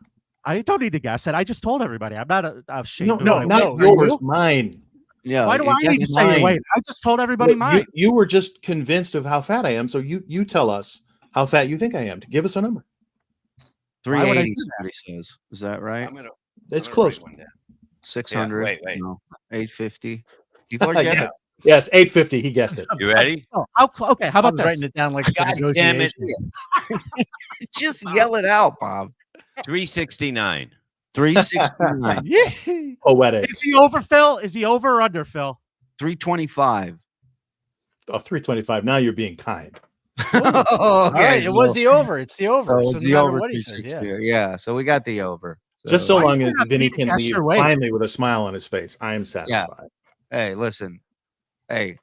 I don't need to guess it. I just told everybody. I'm not ashamed. No, of no, what I not weigh. yours, mine. Yeah. Why do I need to say your mine. weight? I just told everybody mine. You were just convinced of how fat I am, so you tell us how fat you think I am. To give us a number. Why would I 380 do that? somebody says. Is that right? It's close. 600. wait. No, 850. People are Yeah. getting Yes, 850. He guessed it. You ready? Oh, okay. How I about was this? writing it down like it's a God damn it. negotiation. Just yell it out, Bob. 369. 369. Yeah. Poetic. Is he over, Phil? Is he over or under, Phil? 325. Oh, 325. Now you're being kind. All right, it was the over. It's the over. Oh, So it's no the matter over what he says, 360. Yeah, so we got the over. Just so Why long do you as not Vinny need to can guess leave your weight? finally with a smile on his face, I am satisfied. Hey, listen. Hey,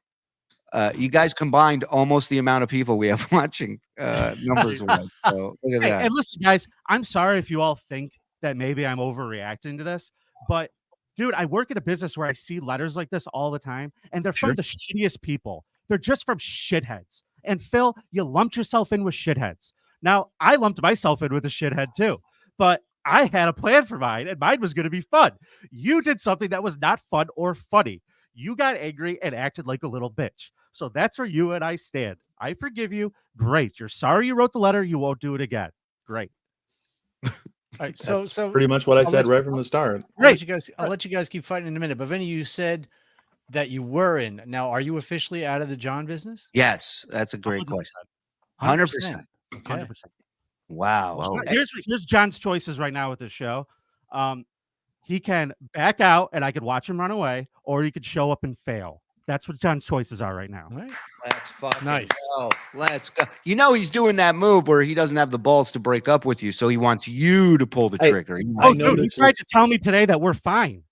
you guys combined almost the amount of people we have watching numbers wise. So look at Hey, that. and listen, guys, I'm sorry if you all think that maybe I'm overreacting to this, but dude, I work in a business where I see letters like this all the time, and they're from the shittiest people. They're just from shitheads. And Phil, you lumped yourself in with shitheads. Now, I lumped myself in with a shithead too, but I had a plan for mine, and mine was going to be fun. You did something that was not fun or funny. You got angry and acted like a little bitch. So that's where you and I stand. I forgive you. Great. You're sorry you wrote the letter. You won't do it again. Great. All right, so That's pretty much what I I'll said let- right from the start. I'll let you guys keep fighting in a minute. But Vinny, you said that you were in. Now, are you officially out of the John business? Yes, that's a great 100%. question. 100%. Okay. 100%. Wow. Here's John's choices right now with this show. He can back out and I could watch him run away, or he could show up and fail. That's what John's choices are right now. All right. Let's fucking Nice. go. Let's go. You know he's doing that move where he doesn't have the balls to break up with you, so he wants you to pull the Hey, trigger. Oh, dude, he tried to tell me today that we're fine.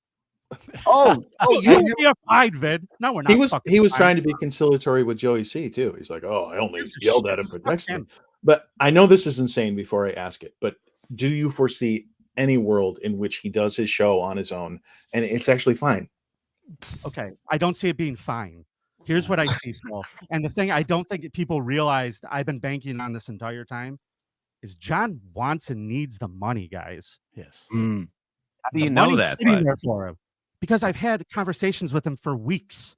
Oh, We are fine, Vid. No, we're not. He was fine. trying to be conciliatory with Joey C too. He's like, "Oh, I only Gives a yelled shit. at him for Fuck texting." him. But I know this is insane before I ask it, but do you foresee any world in which he does his show on his own and it's actually fine? Okay, I don't see it being fine. Here's what I see, Phil. And the thing I don't think that people realized, I've been banking on this entire time, is John wants and needs the money, guys. Yes. How do The you know money's that? sitting bud? there for him because I've had conversations with him for weeks.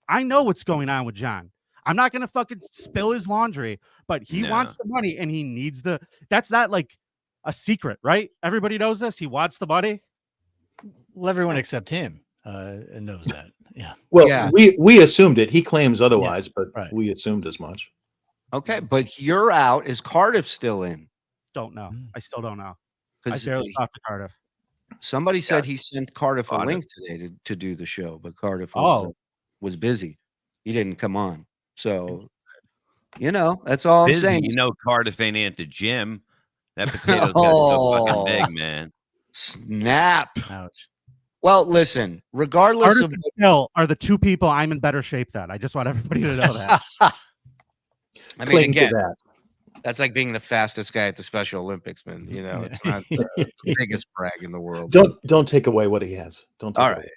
I know what's going on with John. I'm not gonna fucking spill his laundry, but he No. wants the money and he needs the. That's not like a secret, right? Everybody knows this. He wants the money. Well, everyone except him. knows that. Yeah. Well, Yeah. we assumed it. He claims otherwise, but we assumed as much. Okay, but you're out. Is Cardiff still in? Don't know. I still don't know. I 'Cause barely talked to Cardiff. Somebody said he sent Cardiff a link today to do the show, but Cardiff was busy. He didn't come on. So, that's all I'm saying. You know, Cardiff ain't at the gym. That potato's got so fucking big, man. Snap. Ouch. Well, listen, regardless Cardiff of and Phil are the two people I'm in better shape than. I just want everybody to know that. I mean, again, that's like being the fastest guy at the Special Olympics, man. It's not the biggest brag in the world. Don't take away what he has. Don't take All away.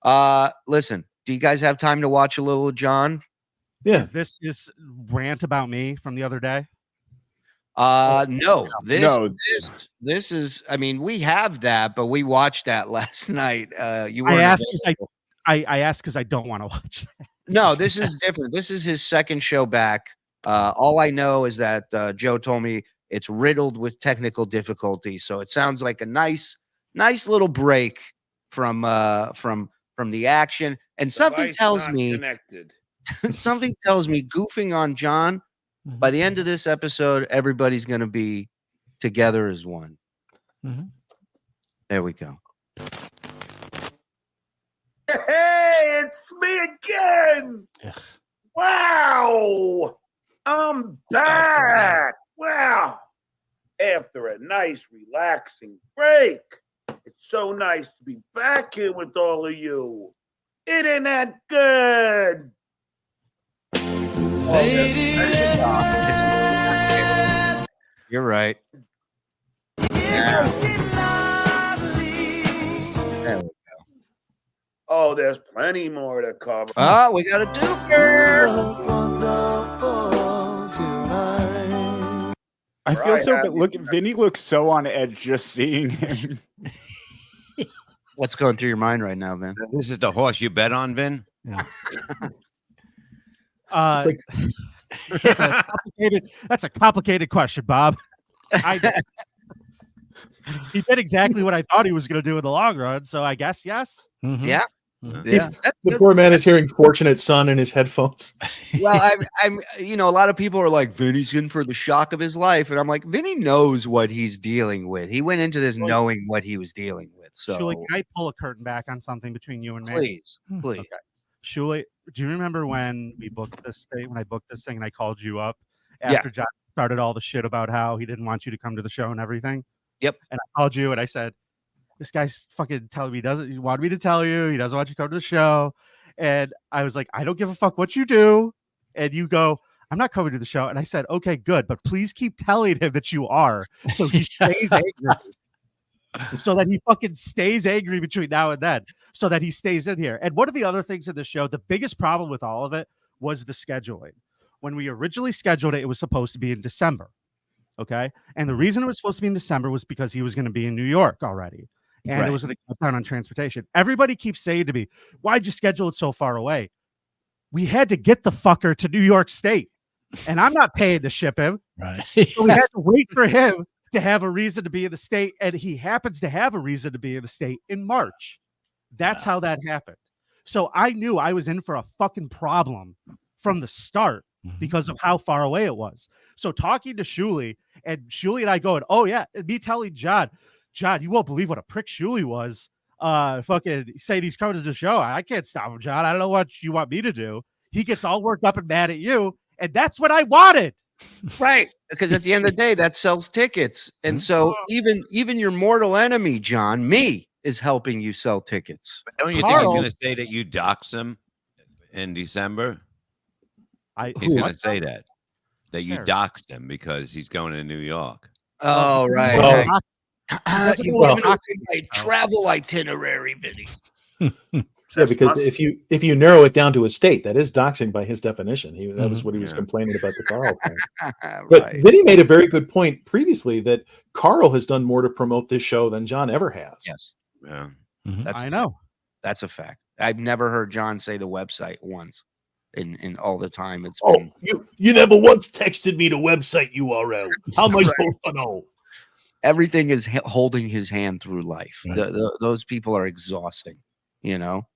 right. Listen, do you guys have time to watch a little John? Yeah. Is this rant about me from the other day? No. This is. I mean, we have that, but we watched that last night. I asked because I don't want to watch that. No, this is different. This is his second show back. All I know is that Joe told me it's riddled with technical difficulties. So it sounds like a nice little break from the action. And something tells me goofing on John. By the end of this episode, everybody's going to be together as one. There we go. Hey, it's me again. Wow. I'm back. Wow. After a nice, relaxing break. It's so nice to be back here with all of you. Isn't that good? You're right. There we go. Oh, there's plenty more to cover. Oh, we got a duper. I feel so bad. Look, Vinny looks so on edge just seeing him. What's going through your mind right now, Vin? This is the horse you bet on, Vin? Yeah. That's a complicated question, Bob. He did exactly what I thought he was going to do in the long run, so I guess yes. Yeah. The poor man is hearing "Fortunate Son" in his headphones. Well, I'm a lot of people are like, Vinny's in for the shock of his life, and I'm like, Vinny knows what he's dealing with. He went into this knowing what he was dealing with. So, Shuli, can I pull a curtain back on something between you and me? Please. Okay. Shuli, do you remember when we booked this thing? When I booked this thing and I called you up after John started all the shit about how he didn't want you to come to the show and everything? Yep. And I called you and I said, this guy's fucking telling me he wanted me to tell you he doesn't want you to come to the show. And I was like, I don't give a fuck what you do. And you go, I'm not coming to the show. And I said, okay, good, but please keep telling him that you are, so he stays angry. So that he fucking stays angry between now and then, so that he stays in here. And one of the other things in the show, the biggest problem with all of it was the scheduling. When we originally scheduled it, it was supposed to be in December. Okay. And the reason it was supposed to be in December was because he was going to be in New York already. And it was going to cut down on transportation. Everybody keeps saying to me, why'd you schedule it so far away? We had to get the fucker to New York State. And I'm not paying to ship him. Right. So we had to wait for him to have a reason to be in the state, and he happens to have a reason to be in the state in March. That's how that happened. So I knew I was in for a fucking problem from the start because of how far away it was. So talking to Shuli, and Shuli and I going, oh yeah, and me telling John, you won't believe what a prick Shuli was. Fucking saying he's coming to the show. I can't stop him, John. I don't know what you want me to do. He gets all worked up and mad at you, and that's what I wanted. Right, because at the end of the day, that sells tickets, and so even your mortal enemy, John, me, is helping you sell tickets. But don't you think he's going to say that you dox him in December? He's going to say that you doxed him because he's going to New York. Oh, right. Well, You want me to read my travel itinerary, Vinny? Yeah, because if you narrow it down to a state, that is doxing by his definition. That was what he was complaining about the Carl thing. But Vinny made a very good point previously that Carl has done more to promote this show than John ever has. Yes. Yeah. I know. That's a fact. I've never heard John say the website once in all the time. It's been... you never once texted me the website URL. How am I supposed to know? Everything is holding his hand through life. Those people are exhausting. you know.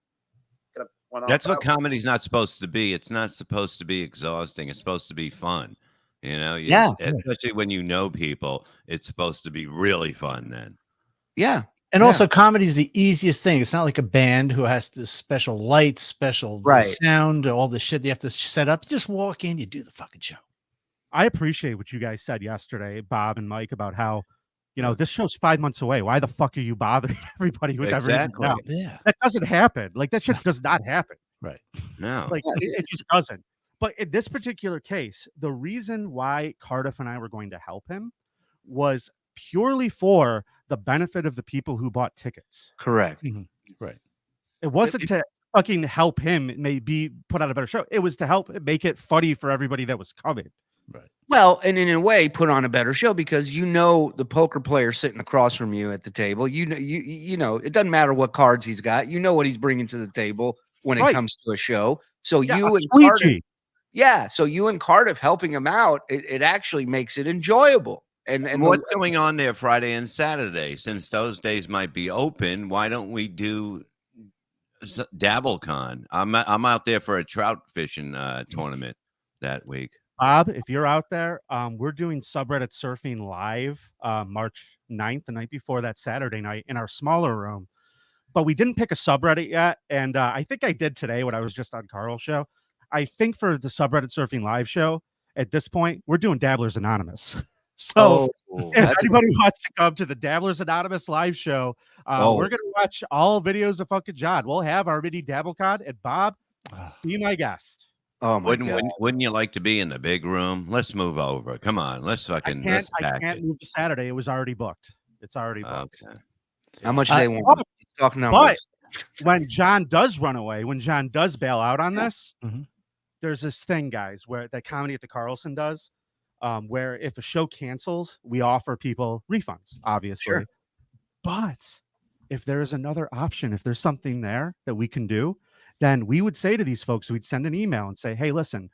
That's what comedy's not supposed to be. It's not supposed to be exhausting. It's supposed to be fun. You know, Yeah. Especially when you know people, it's supposed to be really fun then. Yeah. And also, comedy is the easiest thing. It's not like a band who has to special lights, special sound, all the shit you have to set up. Just walk in, you do the fucking show. I appreciate what you guys said yesterday, Bob and Mike, about how, you know, this show's 5 months away. Why the fuck are you bothering everybody with everything now? Yeah. That doesn't happen. Like, that shit does not happen. Right. No. Like, it just doesn't. But in this particular case, the reason why Cardiff and I were going to help him was purely for the benefit of the people who bought tickets. Correct. Right. It wasn't to fucking help him maybe put on a better show. It was to help make it funny for everybody that was coming. Right. Well, and in a way, put on a better show because you know the poker player sitting across from you at the table. You know it doesn't matter what cards he's got. You know what he's bringing to the table when it comes to a show. So you and Cardiff, so you and Cardiff helping him out, it actually makes it enjoyable. And what's going on there Friday and Saturday? Since those days might be open, why don't we do DabbleCon? I'm out there for a trout fishing tournament that week. Bob, if you're out there, we're doing subreddit surfing live March 9th, the night before that Saturday night in our smaller room. But we didn't pick a subreddit yet. And I think I did today when I was just on Carl's show. I think for the subreddit surfing live show, at this point, we're doing Dabblers Anonymous. So if anybody wants to come to the Dabblers Anonymous live show, we're going to watch all videos of fucking John. We'll have our mini DabbleCon, and Bob, be my guest. Oh my God. Wouldn't you like to be in the big room? Let's move over. Come on, let's fucking. I can't move to Saturday. It was already booked. It's already booked. Okay. How much do they want? Talk numbers. But when John does run away, when John does bail out on this, there's this thing, guys, where that Comedy at the Carlson does, where if a show cancels, we offer people refunds, obviously. Sure. But if there is another option, if there's something there that we can do, then we would say to these folks, we'd send an email and say, hey, listen,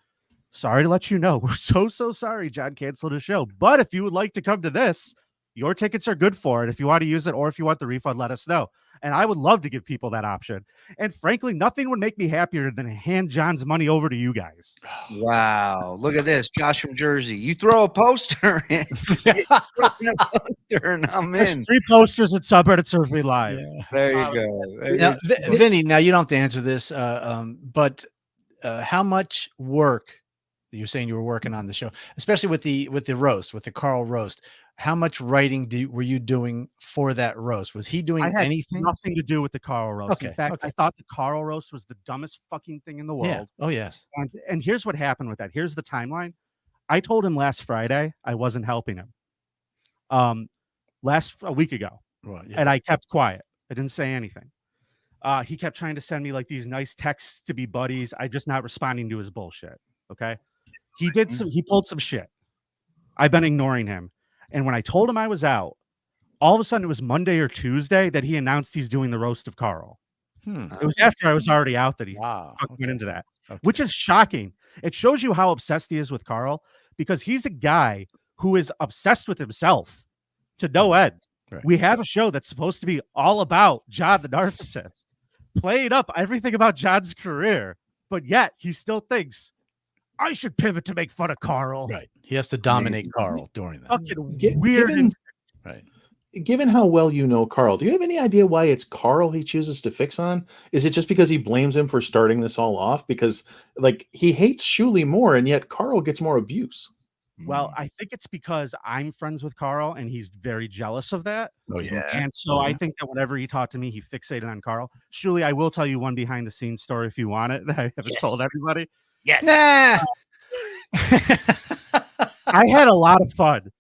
sorry to let you know, we're so sorry John canceled his show. But if you would like to come to this, your tickets are good for it. If you want to use it or if you want the refund, let us know. And I would love to give people that option. And frankly, nothing would make me happier than to hand John's money over to you guys. Wow. Look at this. Josh from Jersey. You throw a poster in. And I'm in. 3 posters at Subreddit Survey Live. Yeah. There you go. Now, Vinny, now you don't have to answer this, but how much work, you're saying you were working on the show, especially with the roast, with the Carl roast, how much writing were you doing for that roast? Was he doing anything? Nothing to do with the Carl roast. Okay, in fact, I thought the Carl roast was the dumbest fucking thing in the world. Yeah. Oh, yes. And here's what happened with that. Here's the timeline. I told him last Friday I wasn't helping him. A week ago. Well, yeah. And I kept quiet. I didn't say anything. He kept trying to send me like these nice texts to be buddies. I'm just not responding to his bullshit. Okay. He pulled some shit. I've been ignoring him. And when I told him I was out, all of a sudden it was Monday or Tuesday that he announced he's doing the roast of Carl. It was after I was already out that he went into that, which is shocking. It shows you how obsessed he is with Carl, because he's a guy who is obsessed with himself to no end. Right. We have a show that's supposed to be all about John the narcissist, playing up everything about John's career, but yet he still thinks I should pivot to make fun of Carl. Right. He has to dominate Carl during that. Fucking weird. Right. Given how well you know Carl, do you have any idea why it's Carl he chooses to fix on? Is it just because he blames him for starting this all off? Because like he hates Shuli more, and yet Carl gets more abuse. Well, I think it's because I'm friends with Carl and he's very jealous of that. Oh, yeah. And so I think that whenever he talked to me, he fixated on Carl. Shuli, I will tell you one behind the scenes story if you want it that I haven't told everybody. Yes. Nah. I had a lot of fun.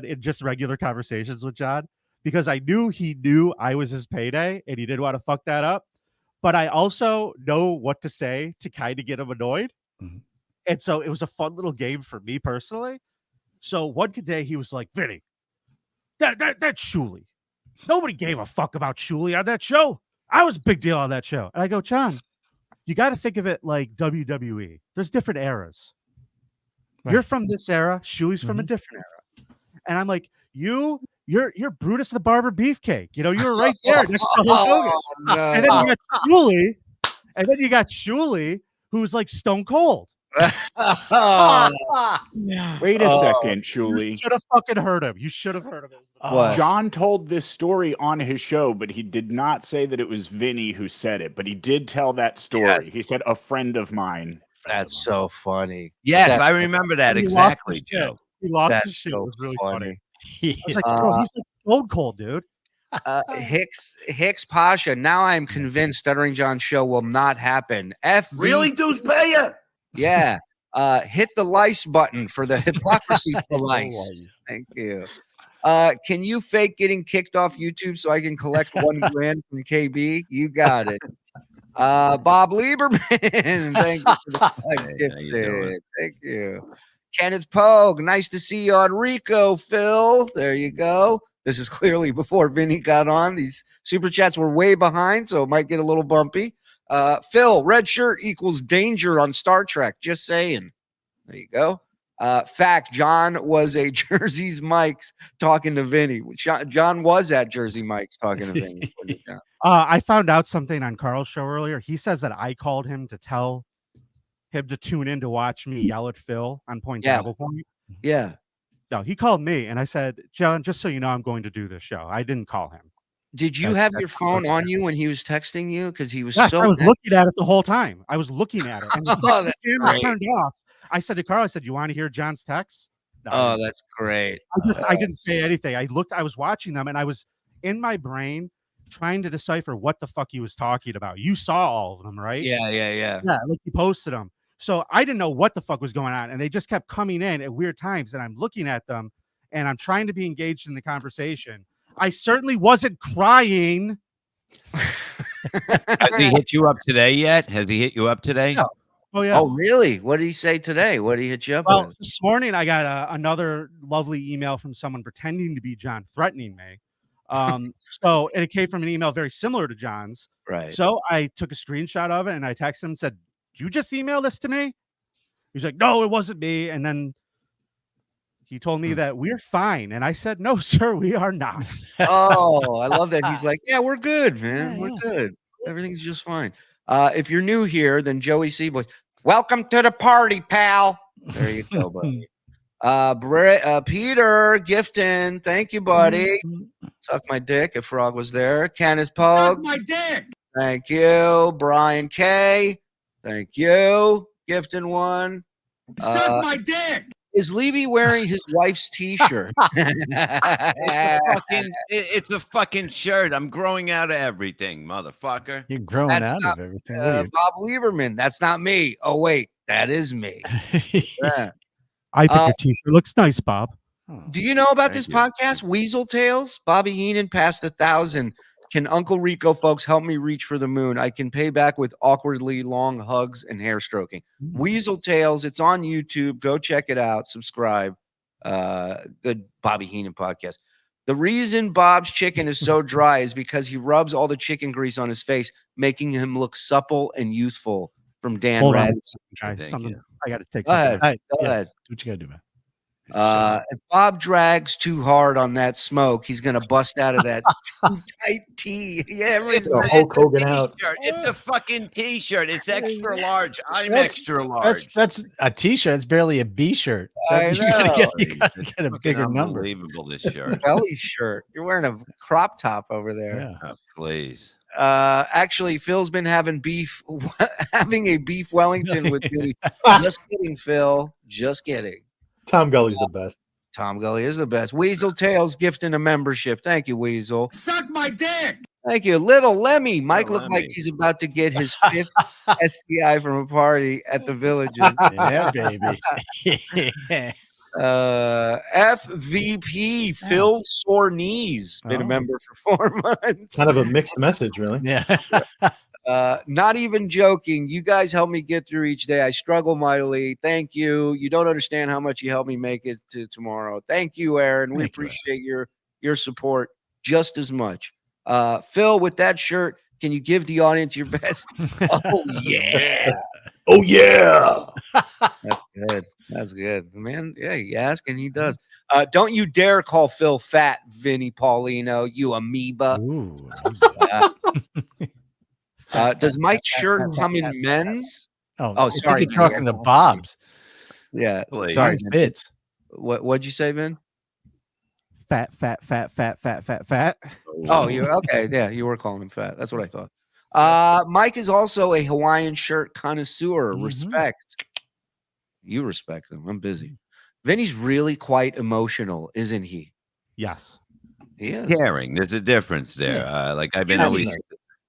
In just regular conversations with John, because I knew he knew I was his payday and he didn't want to fuck that up. But I also know what to say to kind of get him annoyed. Mm-hmm. And so it was a fun little game for me personally. So one good day he was like, Vinny, that's Shuli. Nobody gave a fuck about Shuli on that show. I was a big deal on that show. And I go, John, you got to think of it like WWE. There's different eras. Right. You're from this era. Shuli's from a different era. And I'm like, you you're Brutus the Barber Beefcake. You know, you were right there next to Hulk Hogan. No. And then you got Shuli, who's like stone cold. Wait a second, Shuli. You should have fucking heard him. You should have heard him. What? John told this story on his show, but he did not say that it was Vinny who said it, but he did tell that story. Yeah. He said, a friend of mine. That's so funny. Yes, I remember that exactly, Joe. He lost That's his shit. so It was really funny. I was like, bro, he's like stone cold, dude. Hicks Pasha. Now I'm convinced Stuttering John show will not happen. Really, Deuce Paya? Yeah. Hit the lice button for the hypocrisy for lice. Thank you. Can you fake getting kicked off YouTube so I can collect $1 grand from KB? You got it. Bob Lieberman. Thank you for the gifted. Thank you. Kenneth Pogue. Nice to see you on Rico, Phil. There you go. This is clearly before Vinny got on. These super chats were way behind, so it might get a little bumpy. Phil, red shirt equals danger on Star Trek. Just saying. There you go. Fact, John was a Jersey's Mike's talking to Vinny. John was at Jersey Mike's talking to Vinny. I found out something on Carl's show earlier. He says that I called him to tell him to tune in to watch me yell at Phil on Point Travel Point. Yeah. No, he called me and I said, John, just so you know, I'm going to do this show. I didn't call him. Did you have your phone on you when he was texting you? Because he was I was mad. looking at it the whole time. I was looking at it. And the that's camera great. turned off. I said to Carl, I said, you want to hear John's text? No, Oh, that's great. I didn't say anything. I was watching them and I was in my brain trying to decipher what the fuck he was talking about. You saw all of them, right? Yeah. Yeah, like you posted them. So I didn't know what the fuck was going on. And they just kept coming in at weird times. And I'm looking at them and I'm trying to be engaged in the conversation. I certainly wasn't crying. Has he hit you up today yet? Has he hit you up today? No. Oh, yeah. Oh, really? What did he say today? What did he hit you up Well, with? this morning I got another lovely email from someone pretending to be John, threatening me. And it came from an email very similar to John's. Right. So I took a screenshot of it and I texted him and said, "Did you just email this to me?" He's like, "No, it wasn't me." And then he told me that we're fine. And I said, "No, sir, we are not." Oh, I love that. He's like, "Yeah, we're good, man. We're good. Everything's just fine." If you're new here, then Joey C. Boy, welcome to the party, pal. There you go, buddy. Peter Gifton, thank you, buddy. Suck my dick if Frog was there. Kenneth Pogue. Suck my dick. Thank you. Brian K. Thank you. Gifton one. Suck my dick. Is Levy wearing his wife's t-shirt? It's a fucking shirt. I'm growing out of everything, motherfucker. You're growing That's out not, of everything. What are you- Bob Lieberman. That's not me. Oh, wait. That is me. Yeah. I think your t-shirt looks nice, Bob. Do you know about this podcast, Weasel Tales? Bobby Heenan passed 1,000. Can Uncle Rico folks help me reach for the moon? I can pay back with awkwardly long hugs and hair stroking. Weasel Tales. It's on YouTube. Go check it out. Subscribe. Good Bobby Heenan podcast. The reason Bob's chicken is so dry is because he rubs all the chicken grease on his face, making him look supple and youthful. From Dan Hold on Rad. a second, guys. Something I got to take. Go ahead. something. Go ahead. What you gotta do, man? If Bob drags too hard on that smoke, he's gonna bust out of that too tight tee. Yeah, It's Go Hulk Hogan out. t-shirt. It's a fucking t-shirt. It's extra large. I'm That's- extra large. That's a t-shirt. It's barely a b-shirt. I You gotta know. you gotta get a Fucking bigger number. Unbelievable, this shirt. Belly shirt. You're wearing a crop top over there. Yeah. Oh, please. Actually, Phil's been having a beef Wellington with me. Just kidding, Phil. Just kidding. Tom Gully's the best. Tom Gully is the best. Weasel Tales gifting a membership. Thank you, Weasel. Suck my dick. Thank you. Little Lemmy. Mike looked like Lemmy. he's about to get his 5th STI from a party at the Villages. Yeah, baby. FVP Phil Sore Knees. Been a Oh. member for 4 months. Kind of a mixed message, really. Yeah. Not even joking. You guys help me get through each day. I struggle mightily. Thank you. You don't understand how much you help me make it to tomorrow. Thank you, Aaron. We Thank you, appreciate your support just as much. Phil, with that shirt, can you give the audience your best? Oh, yeah. Oh yeah. That's good. That's good, man. Yeah, you ask and he does. Don't you dare call Phil fat, Vinny Paulino, you amoeba. Ooh. Does Mike's shirt come in men's? Oh, sorry. You're talking to Bob's. Yeah. Please. Sorry, Mine Vin. fits. What'd you say, Vin? Fat. Oh, you okay? Yeah, you were calling him fat. That's what I thought. Mike is also a Hawaiian shirt connoisseur. Respect. You respect him. I'm busy. Vinny's really quite emotional, isn't he? Yes. He is. Caring. There's a difference there. Like I've been Yes, always he's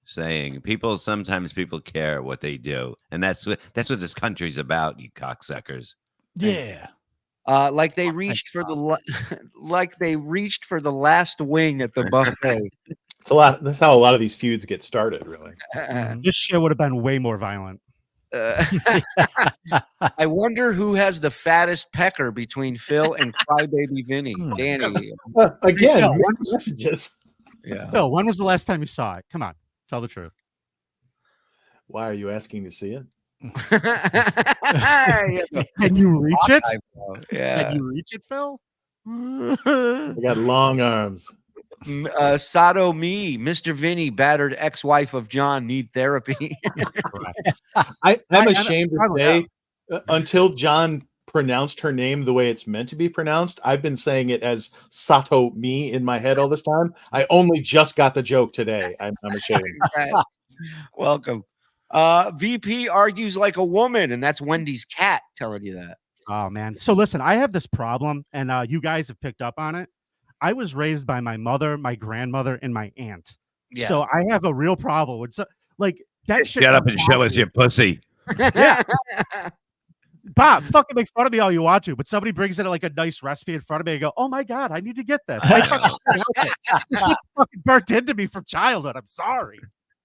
saying, sometimes people care what they do, and that's what this country's about. You cocksuckers. Yeah. Like they reached for the last wing at the buffet. It's a lot. That's how a lot of these feuds get started, really. This shit would have been way more violent. I wonder who has the fattest pecker between Phil and Crybaby Vinny. Danny. Again, Phil, messages. Yeah. Phil, when was the last time you saw it? Come on, tell the truth. Why are you asking to see it? Can you reach it? Yeah. Can you reach it, Phil? I got long arms. Sato me, Mr. Vinny, battered ex-wife of John, need therapy. I'm ashamed to say, until John pronounced her name the way it's meant to be pronounced, I've been saying it as Sato me in my head all this time. I only just got the joke today. I'm ashamed. Welcome. VP argues like a woman, and that's Wendy's cat telling you that. Oh man. So listen, I have this problem, and you guys have picked up on it. I was raised by my mother, my grandmother, and my aunt. Yeah. So I have a real problem with like that shit. Shut up and show us your pussy. Yeah. Bob, fucking make fun of me all you want to, but somebody brings in like a nice recipe in front of me and go, "Oh my god, I need to get this." This shit fucking burnt into me from childhood. I'm sorry.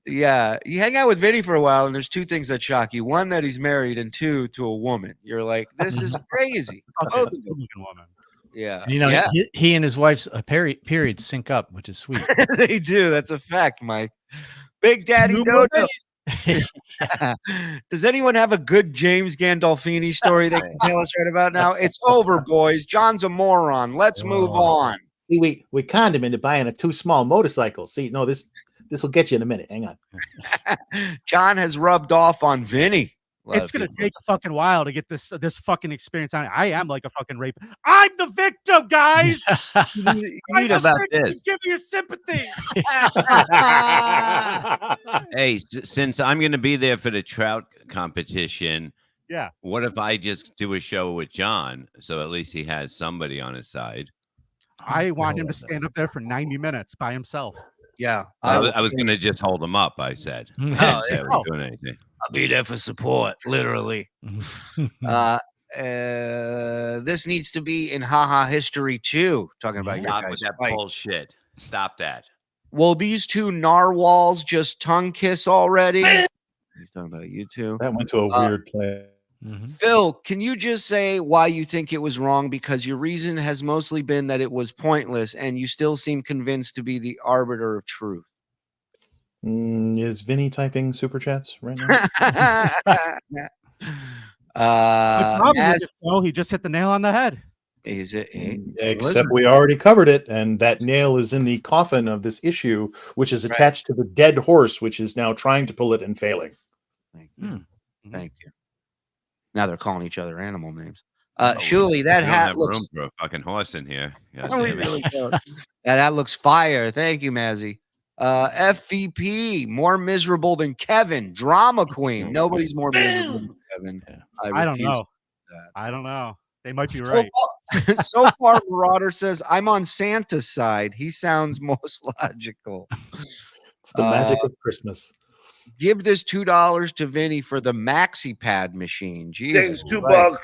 Yeah, you hang out with Vinny for a while, and there's two things that shock you: one, that he's married, and two, to a woman. You're like, this is crazy. Okay, that's a good-looking woman. Yeah, You know, yeah. he and his wife's periods sync up, which is sweet. They do. That's a fact, Mike. Big Daddy Dodo. Does anyone have a good James Gandolfini story they can tell us right about now? It's over, boys. John's a moron. Let's move on. See, we conned him into buying a too small motorcycle. See, no, this will get you in a minute. Hang on. John has rubbed off on Vinny. It's gonna take a fucking while to get this fucking experience on it. I am like a fucking rape. I'm the victim, guys. You need about this. Give me your sympathy. Hey, since I'm going to be there for the trout competition, yeah. What if I just do a show with John, so at least he has somebody on his side? I want him to stand up there for 90 minutes by himself. Yeah, I was going to just hold him up. I said, doing anything. I'll be there for support, literally. This needs to be in haha history too. Talking about your Stop guys' with that fight. bullshit. Stop that. Will these two narwhals just tongue kiss already? He's talking about you two. That went to a weird place. Phil, can you just say why you think it was wrong? Because your reason has mostly been that it was pointless, and you still seem convinced to be the arbiter of truth. Is Vinny typing super chats right now? He just hit the nail on the head. Is it? Except we already covered it, and that nail is in the coffin of this issue, which is attached to the dead horse, which is now trying to pull it and failing. Thank you. Now they're calling each other animal names. Shuli, that hat looks room for a fucking horse in here. We really don't. That looks fire. Thank you, Mazzy. FVP, more miserable than Kevin. Drama queen. Nobody's more miserable than Kevin. I don't know. I don't know. They might be right. So far, Marauder says, I'm on Santa's side. He sounds most logical. It's the magic of Christmas. Give this $2 to Vinny for the maxi pad machine. Jesus. Thanks,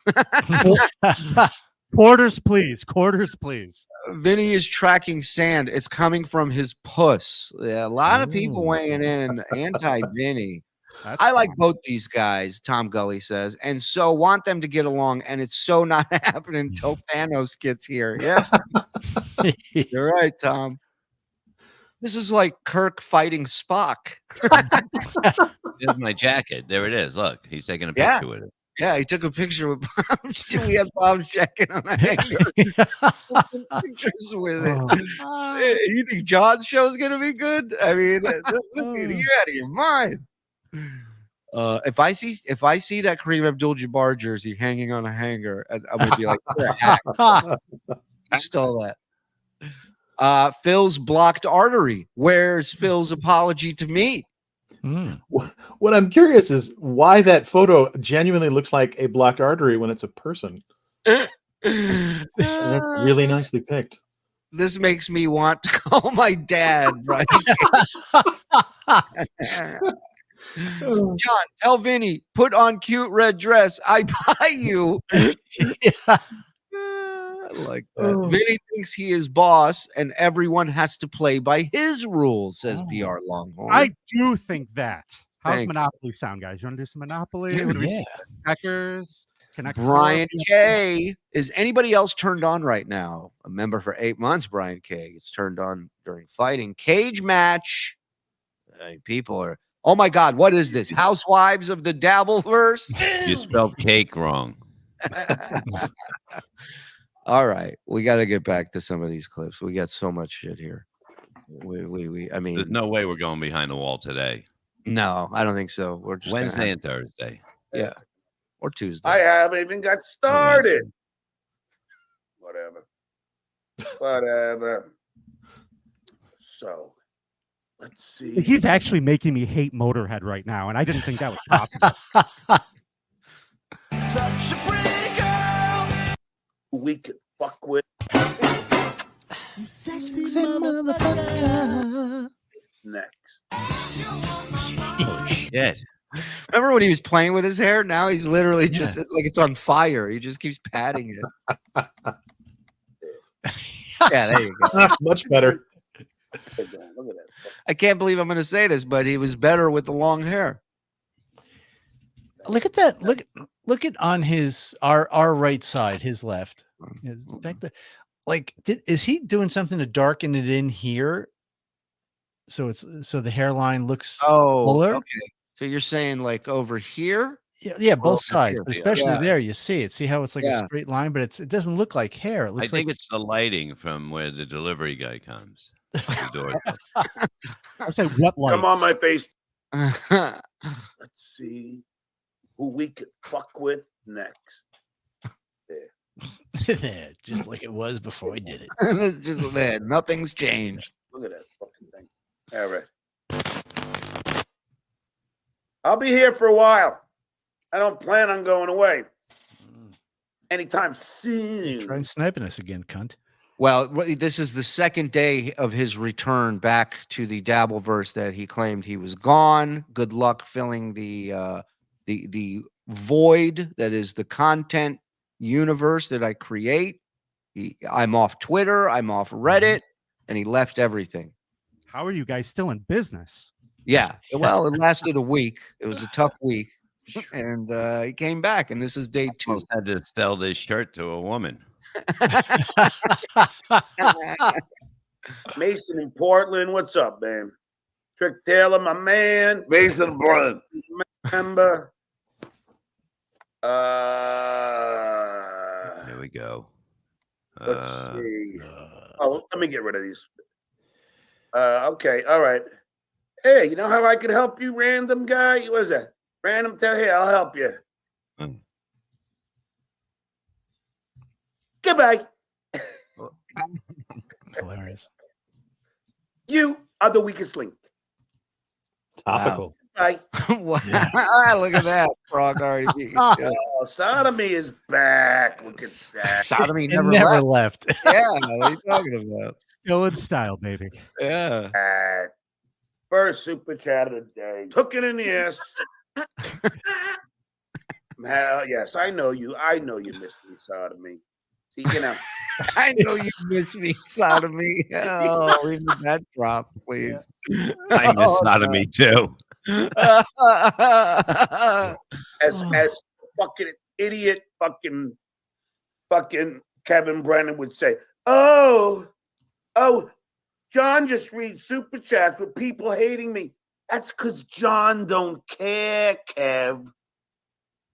$2. Quarters, please. Quarters, please. Vinny is tracking sand. It's coming from his puss. Yeah, a lot of people weighing in anti-Vinny. I like both these guys, Tom Gully says, and so want them to get along, and it's so not happening until Thanos gets here. Yeah. You're right, Tom. This is like Kirk fighting Spock. There's my jacket. There it is. Look, he's taking a picture with it. Yeah, he took a picture with Bob's. We had Bob's jacket on a hanger. Pictures with it. Hey, you think John's show is gonna be good? I mean, you're out of your mind. If I see that Kareem Abdul-Jabbar jersey hanging on a hanger, I'm gonna be like, you're a hack. You stole that. Phil's blocked artery. Where's Phil's apology to me? What I'm curious is why that photo genuinely looks like a blocked artery when it's a person. That's really nicely picked. This makes me want to call my dad, Brian. John, tell Vinny, put on cute red dress. I buy you. I like that. Vinny thinks he is boss and everyone has to play by his rules, says PR Longhorn. I do think that. How's Monopoly sound, guys? You want to do some Monopoly? Yeah. Checkers? Brian K. Is anybody else turned on right now? A member for 8 months, Brian K. It's turned on during fighting. Cage match. People are, oh my God, what is this? Housewives of the Dabbleverse? You spelled cake wrong. All right, we got to get back to some of these clips. We got so much shit here. I mean, there's no way we're going behind the wall today. No, I don't think so. We're just Wednesday and Thursday. Yeah, or Tuesday. I haven't even got started. Whatever. So, let's see. He's actually making me hate Motorhead right now, and I didn't think that was possible. Such a pretty girl. We could fuck with. You sexy motherfucker. Next. Oh, shit. Remember when he was playing with his hair? Now he's literally just, it's like it's on fire. He just keeps patting it. Yeah, there you go. Much better. Look at that. I can't believe I'm going to say this, but he was better with the long hair. Look at that. Look at on his our right side, his left. Back the, like, is he doing something to darken it in here? So the hairline looks fuller. Okay. So you're saying like over here? Yeah, both sides, but especially there. You see it. See how it's like Yeah. a straight line, but it doesn't look like hair. It I looks think like it's the lighting from where the delivery guy comes. The door. I say what lights? Come on my face. Let's see who we could fuck with next. Yeah, just like it was before we did it. It's just there. Nothing's changed. Look at that fucking thing. All right. I'll be here for a while. I don't plan on going away anytime soon. Try sniping us again, cunt. Well, this is the second day of his return back to the Dabbleverse that he claimed he was gone. Good luck filling the void that is the content universe that I create. I'm off Twitter. I'm off Reddit, and he left everything. How are you guys still in business? Yeah. Well, it lasted a week. It was a tough week. And he came back, and this is day 2. Almost had to sell this shirt to a woman. Mason in Portland, what's up, man? Trick Taylor, my man. Mason Portland. Remember? Here we go. Let's see. Let me get rid of these. Okay, all right. Hey, you know how I could help you, random guy? What is that? Random tell. Hey, I'll help you. Goodbye. Hilarious. You are the weakest link. Topical. Bye. Look at that. Frog already beat you. Oh, sodomy is back. Look at that. Sodomy It never left. Yeah, what are you talking about? Still in style, baby. Yeah. First super chat of the day. Took it in the ass. Yes, I know you. I know you miss me, sodomy. See, you know. I know you miss me, sodomy. Oh, leave that drop, please. I miss sodomy too. As fucking idiot fucking Kevin Brennan would say, oh, John just reads super chats with people hating me. That's because John don't care, Kev.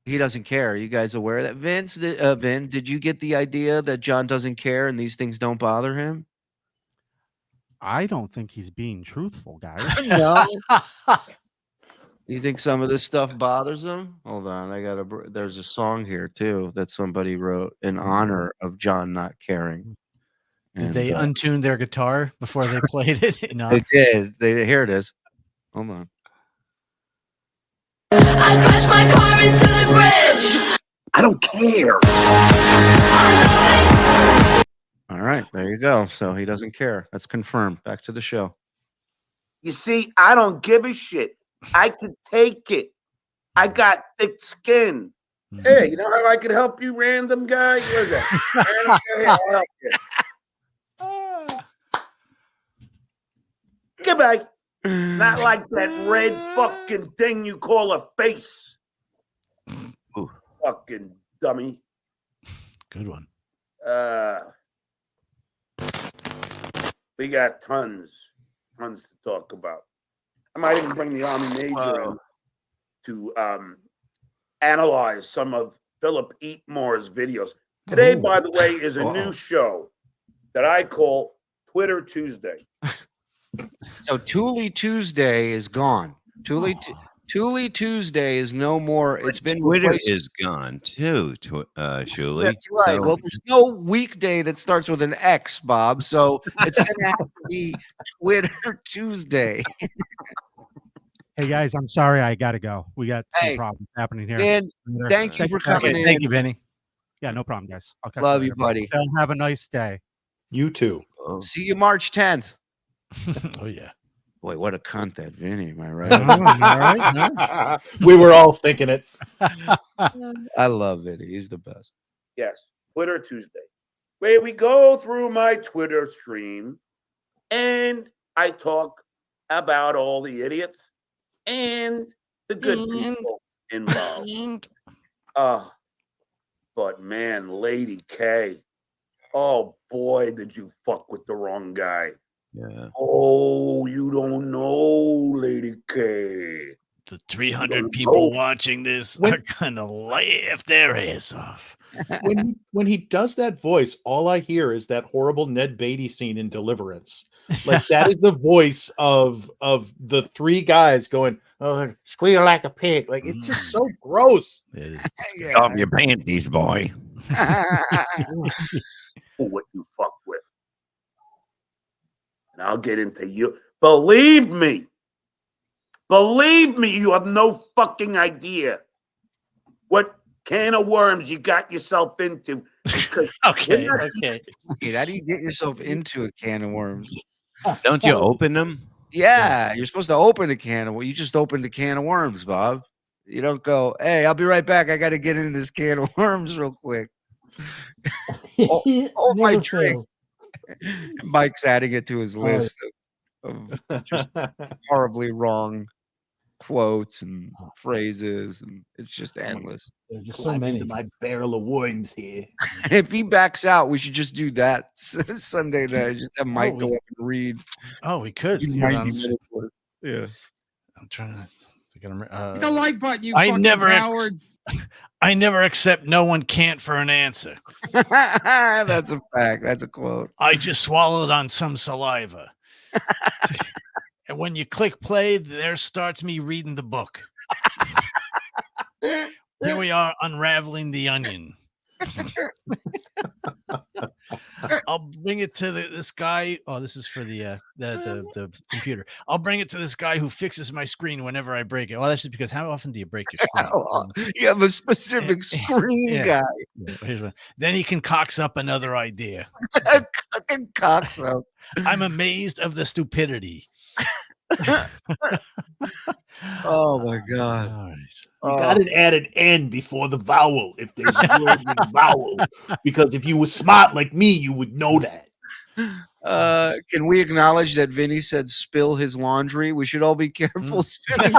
He doesn't care. Are you guys aware of that? Vin, did you get the idea that John doesn't care and these things don't bother him? I don't think he's being truthful, guys. No. You think some of this stuff bothers him? Hold on, there's a song here too that somebody wrote in honor of John not caring. Did they untune their guitar before they played it? No. They did. Here it is. Hold on. I crashed my car into the bridge. I don't care. All right, there you go. So he doesn't care. That's confirmed. Back to the show. You see, I don't give a shit. I can take it. I got thick skin. Hey, you know how I could help you, random guy? Where's that? I'll help you. Goodbye. Not like that red fucking thing you call a face. Ooh. Fucking dummy. Good one. We got tons to talk about. I might even bring the Army Major in to analyze some of Philip Eatmore's videos. Today, by the way, is a new show that I call Twitter Tuesday. So Thule Tuesday is gone. Thule Tuesday is no more. It's been Twitter replaced. is gone too, Shuli. That's right. So- Well, there's no weekday that starts with an X, Bob. So it's going to have to be Twitter Tuesday. Hey guys, I'm sorry, I gotta go. We got some problems happening here. Dan, thank you for coming in. Thank you, Vinny. Yeah, no problem, guys. I'll catch Love you you, later. buddy. So have a nice day. You too. See you March 10th. Oh yeah. Boy, what a cunt that Vinny, am I right? Right? We were all thinking it. I love Vinny. He's the best. Yes, Twitter Tuesday, where we go through my Twitter stream and I talk about all the idiots and the good people involved. But man, Lady K, oh boy, did you fuck with the wrong guy. Yeah. Oh, you don't know, Lady K. The 300 people watching this are gonna laugh their ass off. When he does that voice, all I hear is that horrible Ned Beatty scene in Deliverance. Like that is the voice of the three guys going, "Oh, squeal like a pig." Like it's just so gross. It is. Get off your panties, boy. What you fuck with. And I'll get into you. Believe me, you have no fucking idea what can of worms you got yourself into. Okay. Wait, how do you get yourself into a can of worms? Don't you open them? Yeah, you're supposed to open a can of worms. You just opened a can of worms, Bob. You don't go, hey, I'll be right back. I got to get into this can of worms real quick. Oh my trick. Mike's adding it to his list of just horribly wrong quotes and phrases, and it's just endless. There's just so many. My barrel of worms here. If he backs out, we should just do that Sunday night. Just have Mike go up and read. Oh, we could. Do 90 minutes worth. Yeah. I'm trying to think Hit the like button, you I fucking never cowards. I never accept no one can't for an answer. That's a fact. That's a quote. I just swallowed on some saliva. And when you click play, there starts me reading the book. Here we are unraveling the onion. I'll bring it to this guy. Oh, this is for the computer. I'll bring it to this guy who fixes my screen whenever I break it. Well, that's just because how often do you break your screen? You have a specific screen guy. Yeah, here's one. Then he concocts up another idea. Concocts up. I'm amazed of the stupidity. Oh my God. All right. You got to add an N before the vowel if there's a word with a vowel. Because if you were smart like me, you would know that. Can we acknowledge that Vinny said spill his laundry? We should all be careful spilling.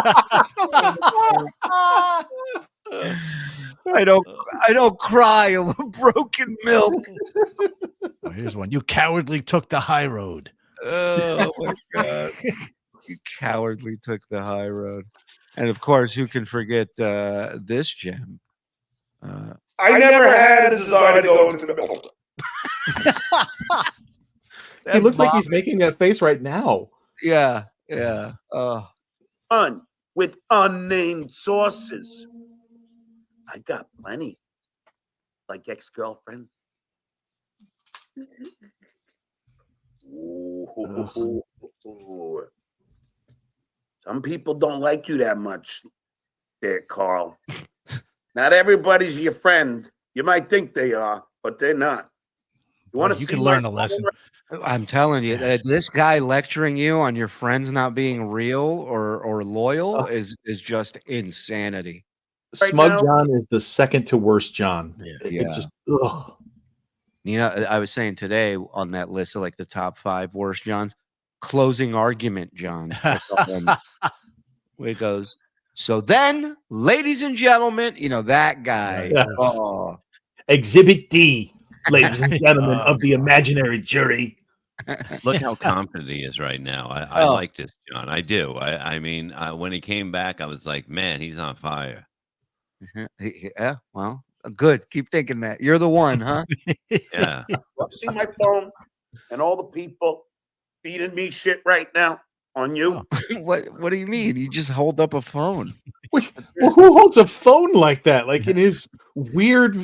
I don't cry over broken milk. Oh, here's one. You cowardly took the high road. Oh my God. You cowardly took the high road. And of course, who can forget this gem? I never had a desire to go into the middle. He looks like he's making that face right now. Yeah. Fun with unnamed sources. I got plenty. Like ex-girlfriend. Ooh. Some people don't like you that much, there, Carl. Not everybody's your friend. You might think they are, but they're not. You want to? You can learn a lesson. I'm telling you, this guy lecturing you on your friends not being real or loyal is just insanity. Smug John is the second to worst John. It's just ugh. You know, I was saying today on that list of like the top 5 worst Johns, closing argument John. Where it goes. So then, ladies and gentlemen, you know that guy. Oh. Exhibit D, ladies and gentlemen of the imaginary jury. Look how confident he is right now. I like this, John. I do. I mean, when he came back, I was like, man, he's on fire. Yeah, well, good. Keep thinking that. You're the one, huh? Yeah. See my phone and all the people feeding me shit right now on you. What do you mean? You just hold up a phone. Well, who holds a phone like that? Like in his weird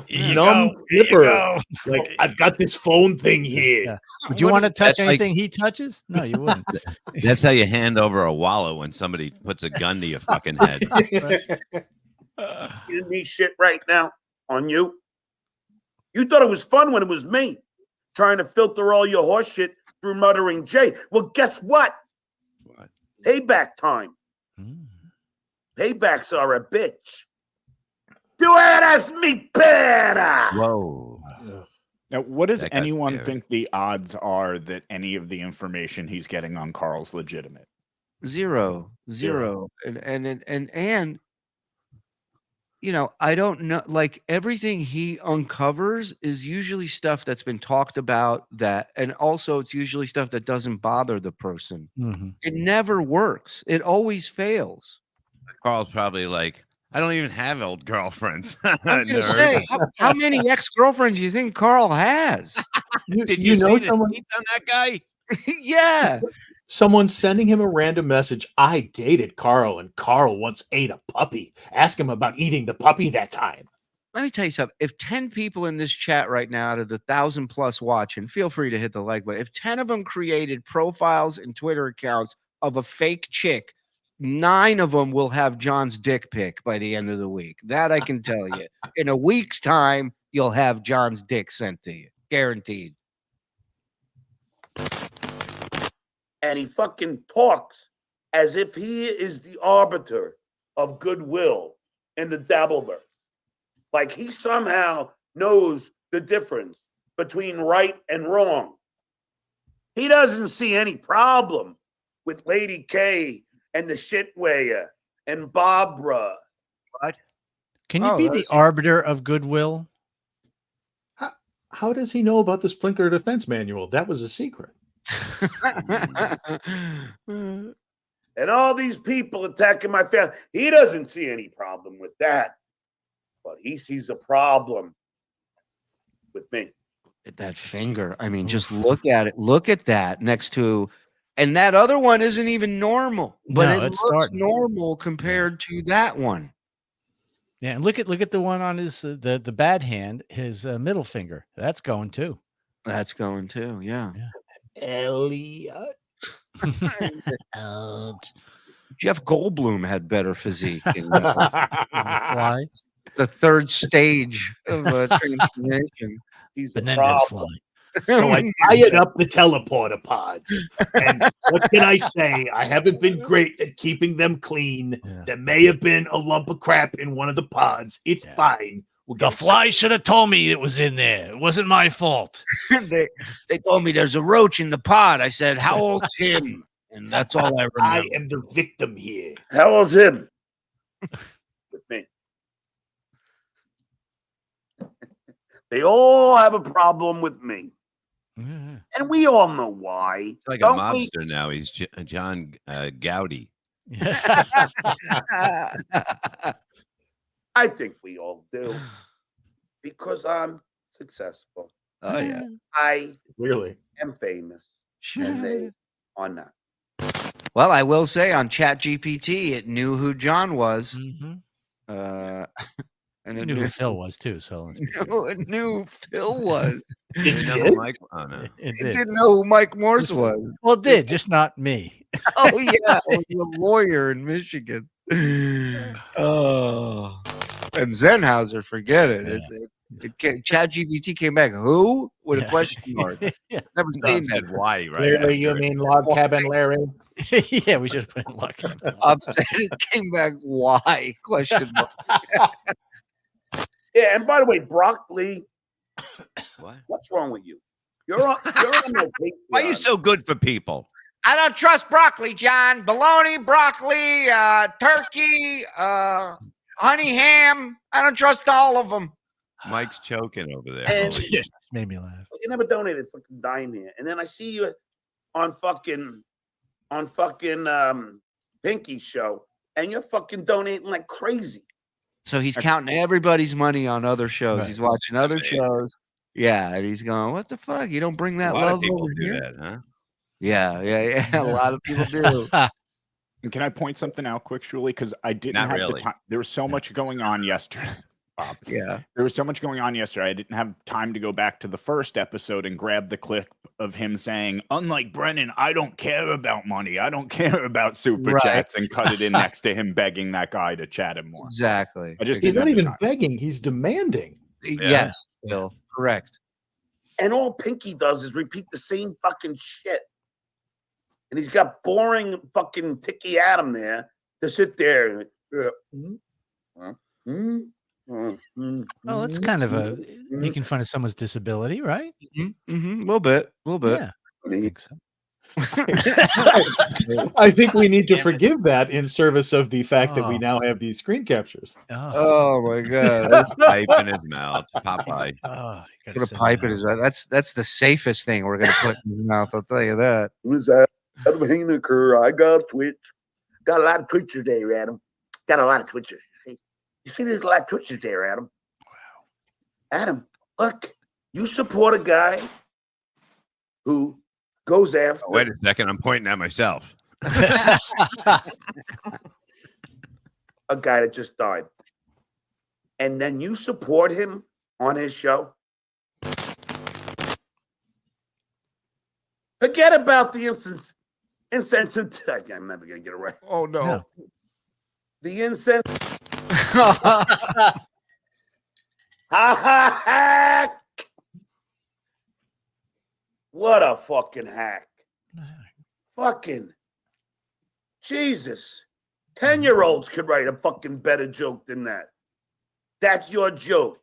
numb flipper. Like, I've got this phone thing here. Yeah. Would you want to touch anything he touches? No, you wouldn't. That's how you hand over a wallet when somebody puts a gun to your fucking head. Feeding me shit right now on you. You thought it was fun when it was me trying to filter all your horse shit through Muttering Jay. Well, guess what? Payback time. Paybacks are a bitch. Do it as me better. Whoa. Now, what does That got anyone scary. think the odds are that any of the information he's getting on Carl's legitimate? Zero. And you know, I don't know, like everything he uncovers is usually stuff that's been talked about, that, and also it's usually stuff that doesn't bother the person. It never works. It always fails. Carl's probably like, I don't even have old girlfriends. I was gonna say, how many ex-girlfriends do you think Carl has? Did you you know see the someone- teeth on that guy? Yeah. Someone's sending him a random message. I dated Carl, and Carl once ate a puppy. Ask him about eating the puppy that time. Let me tell you something. If 10 people in this chat right now out of the 1,000+ watching, feel free to hit the like button. If 10 of them created profiles and Twitter accounts of a fake chick, 9 of them will have John's dick pic by the end of the week. That I can tell you. In a week's time, you'll have John's dick sent to you. Guaranteed. And he fucking talks as if he is the arbiter of goodwill in the Dabbleverse. Like he somehow knows the difference between right and wrong. He doesn't see any problem with Lady K and the Shitweyer and Barbara. What? Can you be the arbiter of goodwill? How does he know about the Sprinkler Defense Manual? That was a secret. And all these people attacking my family. He doesn't see any problem with that. But he sees a problem with me. That finger. I mean, just look at it. Look at that next to, and that other one isn't even normal, but No, it it's looks starting. normal compared to that one. Yeah, and look at the one on his the bad hand, his middle finger. That's going too. That's going too. Yeah. Elliot. Jeff Goldblum had better physique. Why? The third stage of transformation. He's a Menendez problem. So I fired up the teleporter pods. And what can I say? I haven't been great at keeping them clean. Yeah. There may have been a lump of crap in one of the pods. It's fine. We'll The get it fly should have told me it was in there. It wasn't my fault. they told me there's a roach in the pod. I said, how old's him? And that's all I remember. I am the victim here. How old's him? With me. They all have a problem with me. And we all know why. It's like Don't a we? mobster now. He's John Gowdy. I think we all do. Because I'm successful. Oh, yeah. I Clearly am famous. And they are not. Well, I will say on ChatGPT, it knew who John was. And It knew who Phil was too. So it knew who Phil was. It did? Mike? Oh, no. It didn't know who Mike Morse was. Well, it did, just not me. Oh, yeah. It was a lawyer in Michigan. Oh. And Zenhauser, forget it. ChatGPT came back. Who? With a question mark. Never seen that. Why, right? Clearly, you mean Log Cabin Larry? Yeah, we should have put in Log Cabin. Upset. It came back. Why? Question mark. Yeah, and by the way, broccoli. What? What's wrong with you? You're on my Patreon. Why are you so good for people? I don't trust broccoli, John. Bologna, broccoli, turkey, honey ham. I don't trust all of them. Mike's choking over there. And made me laugh. You never donated fucking dime here, and then I see you on fucking Pinky's show, and you're fucking donating like crazy. So he's counting everybody's money on other shows. Right. He's watching other shows. Yeah, and he's going, "What the fuck? You don't bring that A lot of love people over do here?" that, huh? Yeah. A lot of people do. And can I point something out quick, Shuli? Because I didn't Not have really. the time. There was so much going on yesterday. Bob. Yeah. There was so much going on yesterday. I didn't have time to go back to the first episode and grab the clip of him saying, "Unlike Brennan, I don't care about money. I don't care about super Right. chats," and cut it in next to him begging that guy to chat him more. Exactly. I just He's didn't not have the even time. begging. He's demanding. Yes, Bill. Correct. And all Pinky does is repeat the same fucking shit. And he's got boring fucking Ticky Adam there to sit there. Well, it's kind of a making fun of someone's disability, right? A little bit. Yeah, I think so. I think we need to forgive that in service of the fact that we now have these screen captures. Oh my god. Pipe in his mouth. Popeye. Put a pipe in his mouth. That's the safest thing we're gonna put in his mouth. I'll tell you that. Who's that? Adam Haynecker. I got Twitch. Got a lot of Twitchers there, Adam. Got a lot of Twitchers. You see, there's a lot of Twitchers there, Adam. Wow. Adam, look, you support a guy who goes after. Oh, wait a second. I'm pointing at myself. A guy that just died. And then you support him on his show. Forget about the insensate. I'm never going to get it right. Oh, no. The incense. Ha ha hack. What a fucking hack. Fucking Jesus. 10-year-olds could write a fucking better joke than that. That's your joke.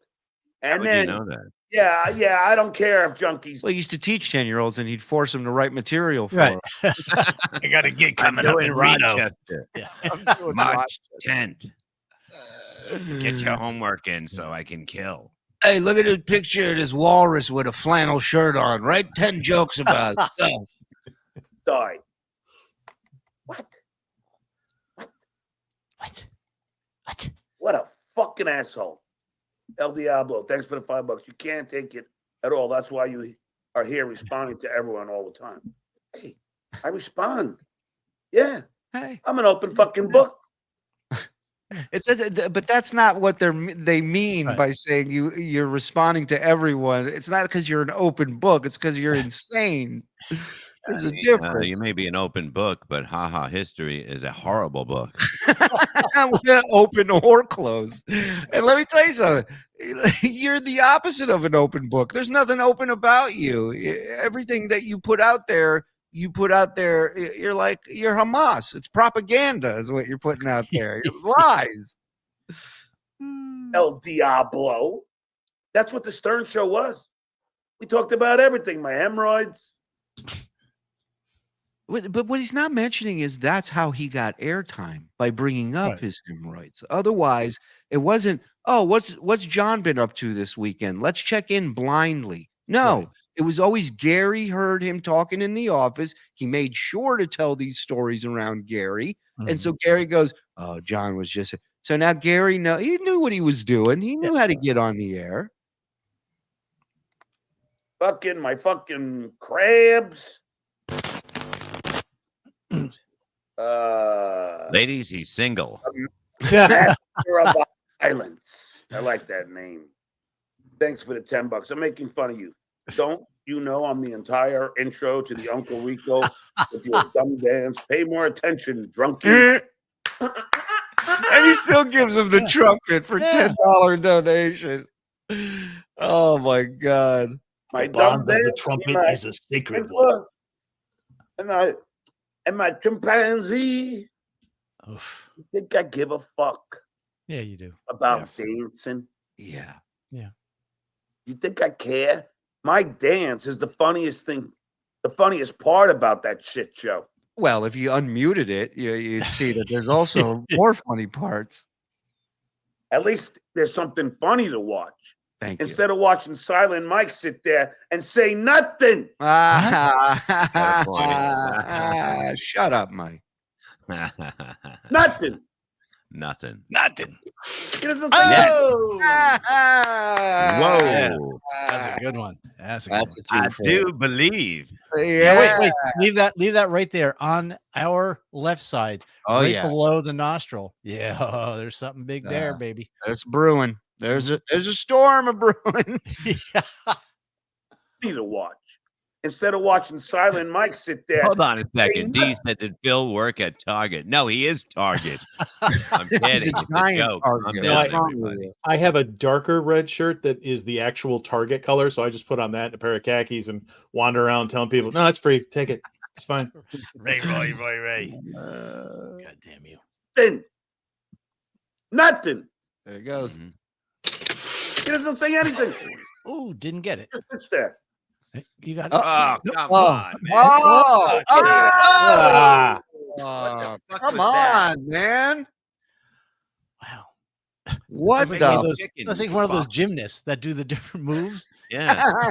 And How would then you know that? Yeah, I don't care if junkies. Well, he used to teach 10-year-olds, and he'd force them to write material for Right. him. I got a gig coming up in Rochester. March 10th. Get your homework in so I can kill. Hey, look at this picture of this walrus with a flannel shirt on. Write 10 jokes about it. Die. What a fucking asshole. El Diablo, thanks for the $5. You can't take it at all. That's why you are here responding to everyone all the time. Hey, I respond. Yeah. Hey. I'm an open fucking book. But that's not what they mean by saying you're responding to everyone. It's not because you're an open book. It's because you're insane. There's a difference. You may be an open book, but haha, history is a horrible book. Open or closed. And let me tell you something. You're the opposite of an open book. There's nothing open about you. Everything that you put out there, you're Hamas. It's propaganda is what you're putting out there. Lies. El Diablo. That's what the Stern Show was. We talked about everything. My hemorrhoids. But what he's not mentioning is that's how he got airtime, by bringing up his hemorrhoids. Otherwise, it wasn't, oh, what's John been up to this weekend? Let's check in blindly. No, It was always Gary heard him talking in the office. He made sure to tell these stories around Gary. And so Gary goes, oh, John was just. So now Gary, he knew what he was doing. He knew how to get on the air. My fucking crabs. Ladies, he's single. Master of Violence. I like that name. Thanks for the $10. I'm making fun of you. Don't you know I'm the entire intro to the Uncle Rico with your dumb dance? Pay more attention, drunkie. And he still gives him the trumpet for $10 donation. Oh my God. My dumb dance. The trumpet is a sacred one. And my chimpanzee. Oof. You think I give a fuck? Yeah, you do. About dancing? Yeah. Yeah. You think I care? My dance is the funniest thing, the funniest part about that shit show. Well, if you unmuted it, you'd see that there's also more funny parts. At least there's something funny to watch. Thank you. Instead of watching Silent Mike sit there and say nothing. Shut up, Mike. Nothing. Nothing. He doesn't Oh! Yeah. Whoa. That's a good one. That's a good one. I do believe. Yeah, wait. Leave that right there on our left side. Oh, right yeah. below the nostril. Yeah, there's something big there, baby. There's brewing. There's a storm of brewing. Funny to watch. Instead of watching Silent Mike sit there. Hold on a second. D said, did Bill work at Target? No, he is Target. I'm kidding. It's a joke. I'm done, everybody. I have a darker red shirt that is the actual Target color, so I just put on that and a pair of khakis and wander around telling people, no, it's free. Take it. It's fine. Ray. God damn you. Nothing. There it goes. He doesn't say anything. Oh, didn't get it. Just sits there. You got it. Oh, come on, man. Come on, man. Wow. What the? That's like one of those gymnasts that do the different moves. Yeah.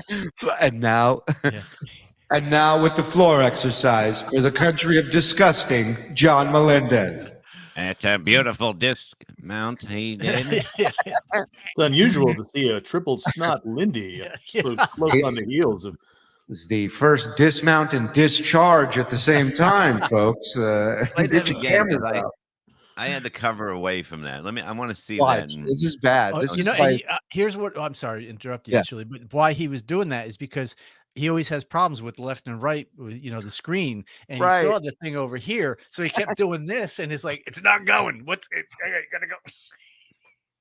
And now, and now with the floor exercise for the country of disgusting, John Melendez. It's a beautiful dismount he did. It's unusual to see a triple snot Lindy close on the heels of. It was the first dismount and discharge at the same time, folks. Play Get that your again, cameras 'cause out. I had the cover away from that. I want to see Watch. that. This is bad. Oh, This you is know, like, here's what I'm sorry to interrupt you, Yeah. actually, but why he was doing that is because he always has problems with left and right, the screen, and he saw Right. the thing over here, so he kept doing this, and it's like it's not going. What's it? I gotta go.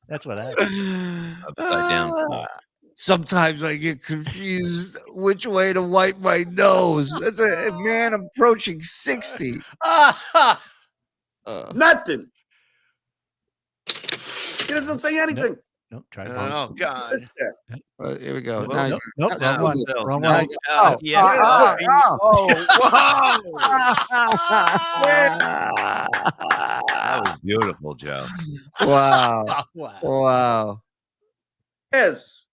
That's what happened. Upside down. Sometimes I get confused which way to wipe my nose. That's a man approaching 60. Nothing. He doesn't say anything. Nope. Try to. Oh God. Here we go. Nope, Now nope, he's- nope, now wrong one, this- wrong now- one. oh, Yeah. That was beautiful, Joe. Wow. Wow. Wow. Yes.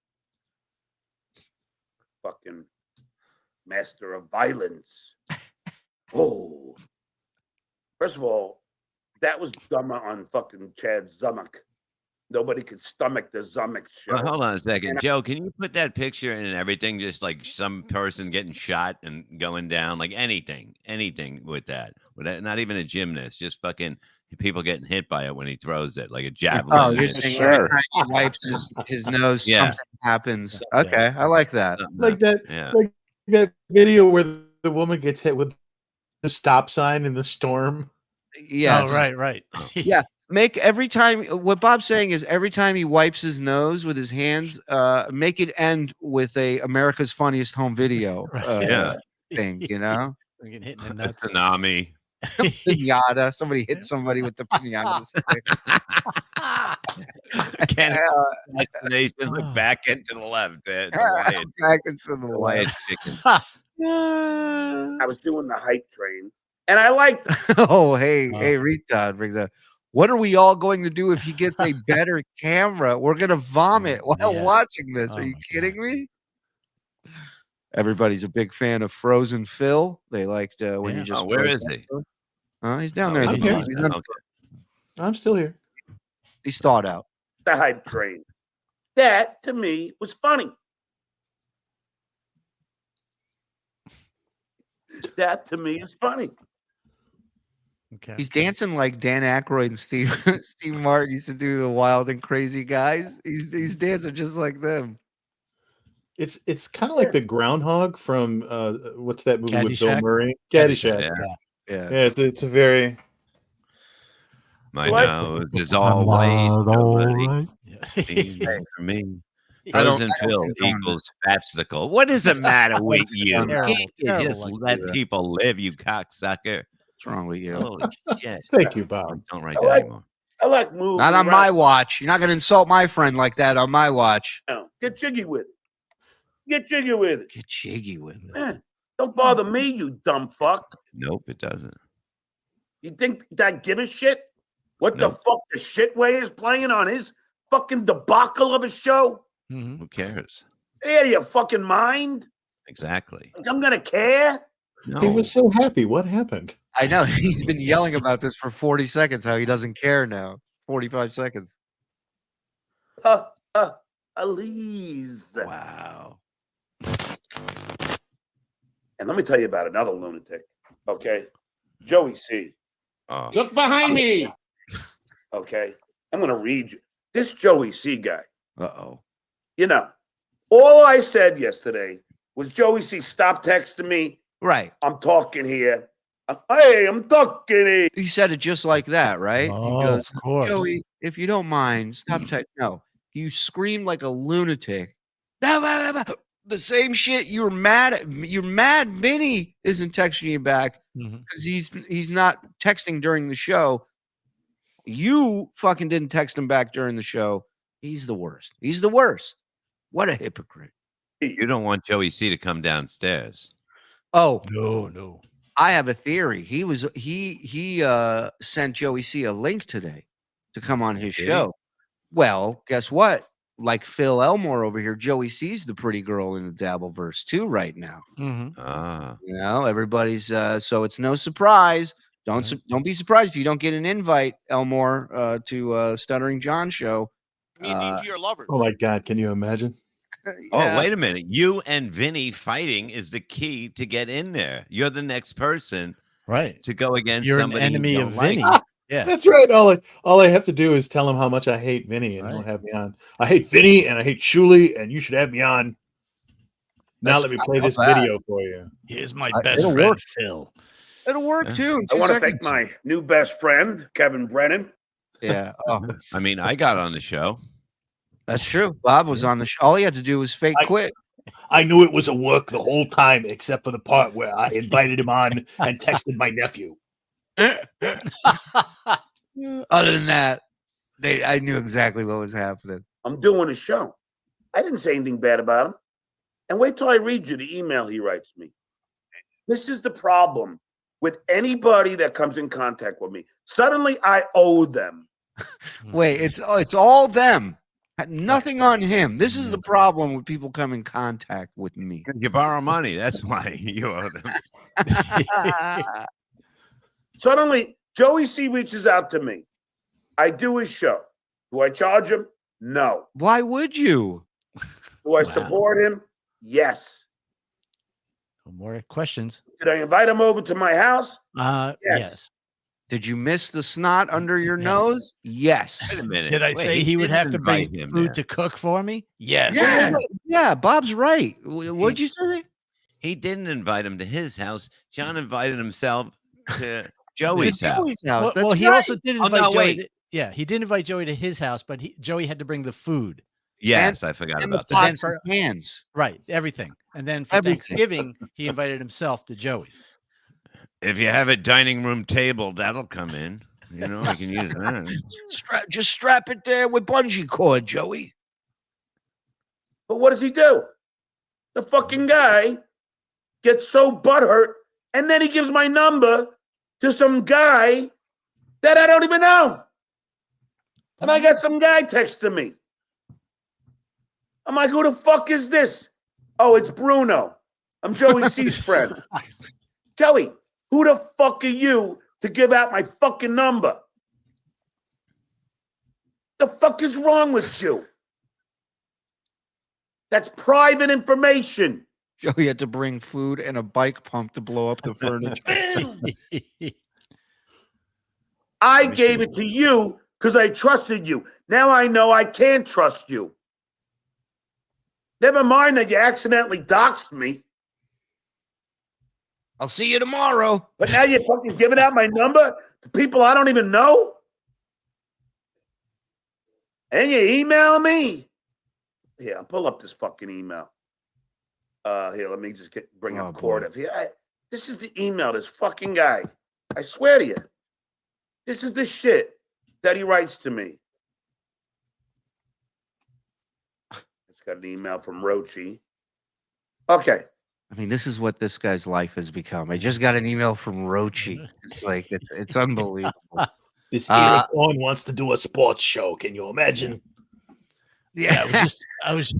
Fucking master of violence. Oh. First of all, that was dumber on fucking Chad Zumock. Nobody could stomach the Zumock show. Well, hold on a second, And Joe. Can you put that picture in and everything? Just like some person getting shot and going down, like anything with that. Not even a gymnast, just fucking people getting hit by it when he throws it, like a javelin. Oh, you're saying every time he wipes his nose, Yeah. something happens. Okay, I like that. Like that, Yeah. like that video where the woman gets hit with the stop sign in the storm. Yeah. Oh, right. Yeah. Make every time what Bob's saying is every time he wipes his nose with his hands, make it end with a America's Funniest Home Video Yeah. thing, you know? Getting hit in the A nuts. tsunami. Pinata. Somebody hit somebody with the pinata. Can't destination look back into the left. Back into the light. Chicken. I was doing the hype train, and I liked it. Oh, hey, Retard brings up. What are we all going to do if he gets a better camera? We're gonna vomit while watching this. Are you kidding me? Everybody's a big fan of Frozen Phil. They liked when you just. Where is he? He's down there. I'm here. I'm still here. He's thawed out. The hype train. That to me was funny. That to me is funny. Okay. He's dancing like Dan Aykroyd and Steve Martin used to do, the Wild and Crazy Guys. He's dancing just like them. It's kind of like the groundhog from what's that movie with Bill Caddyshack? Murray? Caddyshack. Yeah. It's a very. My nose is all white. For me. Frozen Phil equals spectacle. What is the matter with you? Can't you just let people live, you cocksucker? What's wrong with you? Holy shit. Thank you, Bob. Don't write that anymore. I like moving. Not on my watch. You're not going to insult my friend like that on my watch. No, get jiggy with it. Get jiggy with it. Get jiggy with it. Don't bother me, you dumb fuck. Nope, it doesn't. You think that I give a shit? What the fuck the shitway is playing on his fucking debacle of a show? Who cares? Out of your fucking mind? Exactly. Like I'm gonna care? No. He was so happy. What happened? I know. He's been yelling about this for 40 seconds, how he doesn't care now. 45 seconds. Elise. Wow. And let me tell you about another lunatic, okay? Joey C. Look behind me. Okay? I'm going to read you. This Joey C. guy. Uh-oh. You know, all I said yesterday was, Joey C., stop texting me. Right. I'm talking here. Hey, I'm talking here. He said it just like that, right? Oh, he goes, of course. Joey, if you don't mind, stop texting. No. You screamed like a lunatic. The same shit you're mad at. You're mad Vinny isn't texting you back because he's not texting during the show. You fucking didn't text him back during the show. He's the worst. He's the worst. What a hypocrite. You don't want Joey C to come downstairs. Oh, no. I have a theory. He sent Joey C a link today to come on his show. Well, guess what? Like Phil Elmore over here, Joey C's the pretty girl in the Dabbleverse too right now. You know, everybody's so it's no surprise. Don't be surprised if you don't get an invite, Elmore, to Stuttering John show. Me and DG are lovers. Oh my God, can you imagine? Oh, wait a minute. You and Vinny fighting is the key to get in there. You're the next person to go against You're somebody an enemy you of don't like. Vinny. Yeah, That's right. All I have to do is tell him how much I hate Vinny, and he'll have me on. I hate Vinny and I hate Shuli, and you should have me on. Now let me play this video for you. Here's my best best friend, friend, Phil. It'll work too. I want to thank my new best friend, Kevin Brennan. Yeah. Oh, I mean, I got on the show. that's true. Bob was on the show. All he had to do was fake quit. I knew it was a work the whole time, except for the part where I invited him on and texted my nephew. Other than that, I knew exactly what was happening. I'm doing a show. I didn't say anything bad about him. And wait till I read you the email he writes me. This is the problem with anybody that comes in contact with me. Suddenly I owe them. Wait, it's all them. Nothing on him. This is the problem with people come in contact with me. You borrow money. That's why you owe them. Suddenly, Joey C reaches out to me. I do his show. Do I charge him? No. Why would you? Do I support him? Yes. More questions. Did I invite him over to my house? Yes. Did you miss the snot under your nose? Yes. Wait a minute. Did I say he would have to bring invite him food there. to cook for me? Yes. Yeah, Bob's right. What'd you say? He didn't invite him to his house. John invited himself to Joey's house. Joey's house. Well, That's he right. also did invite no, Joey. wait. He did invite Joey to his house, but Joey had to bring the food. Yes, I forgot and the about that. pots and pans. Right, everything. And then for Everything. Thanksgiving, he invited himself to Joey's. If you have a dining room table, that'll come in. You know, I can use that. Just strap it there with bungee cord, Joey. But what does he do? The fucking guy gets so butthurt, and then he gives my number to some guy that I don't even know. And I got some guy texting me. I'm like, who the fuck is this? Oh, it's Bruno. I'm Joey C's friend. Joey, who the fuck are you to give out my fucking number? The fuck is wrong with you? That's private information. Joey had to bring food and a bike pump to blow up the furniture. I gave it to you because I trusted you. Now I know I can't trust you. Never mind that you accidentally doxed me. I'll see you tomorrow. But now you're fucking giving out my number to people I don't even know? And you email me? Here, I'll pull up this fucking email. Here, let me just bring up Cordiv. Here, this is the email, this fucking guy. I swear to you. This is the shit that he writes to me. It's got an email from Rochi. Okay. I mean, this is what this guy's life has become. I just got an email from Rochi. It's like, it's unbelievable. This Iroquois wants to do a sports show. Can you imagine? Yeah, I was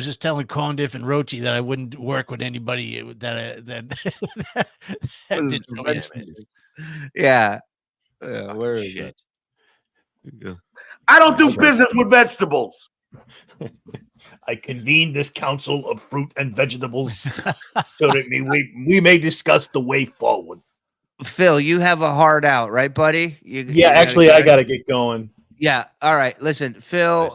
just telling Condiff and Rochi that I wouldn't work with anybody that did yeah. Where is it? I don't do business with vegetables. I convene this council of fruit and vegetables so that we may discuss the way forward. Phil, you have a heart out, right, buddy? Actually, I got to get going. Yeah. All right. Listen, Phil,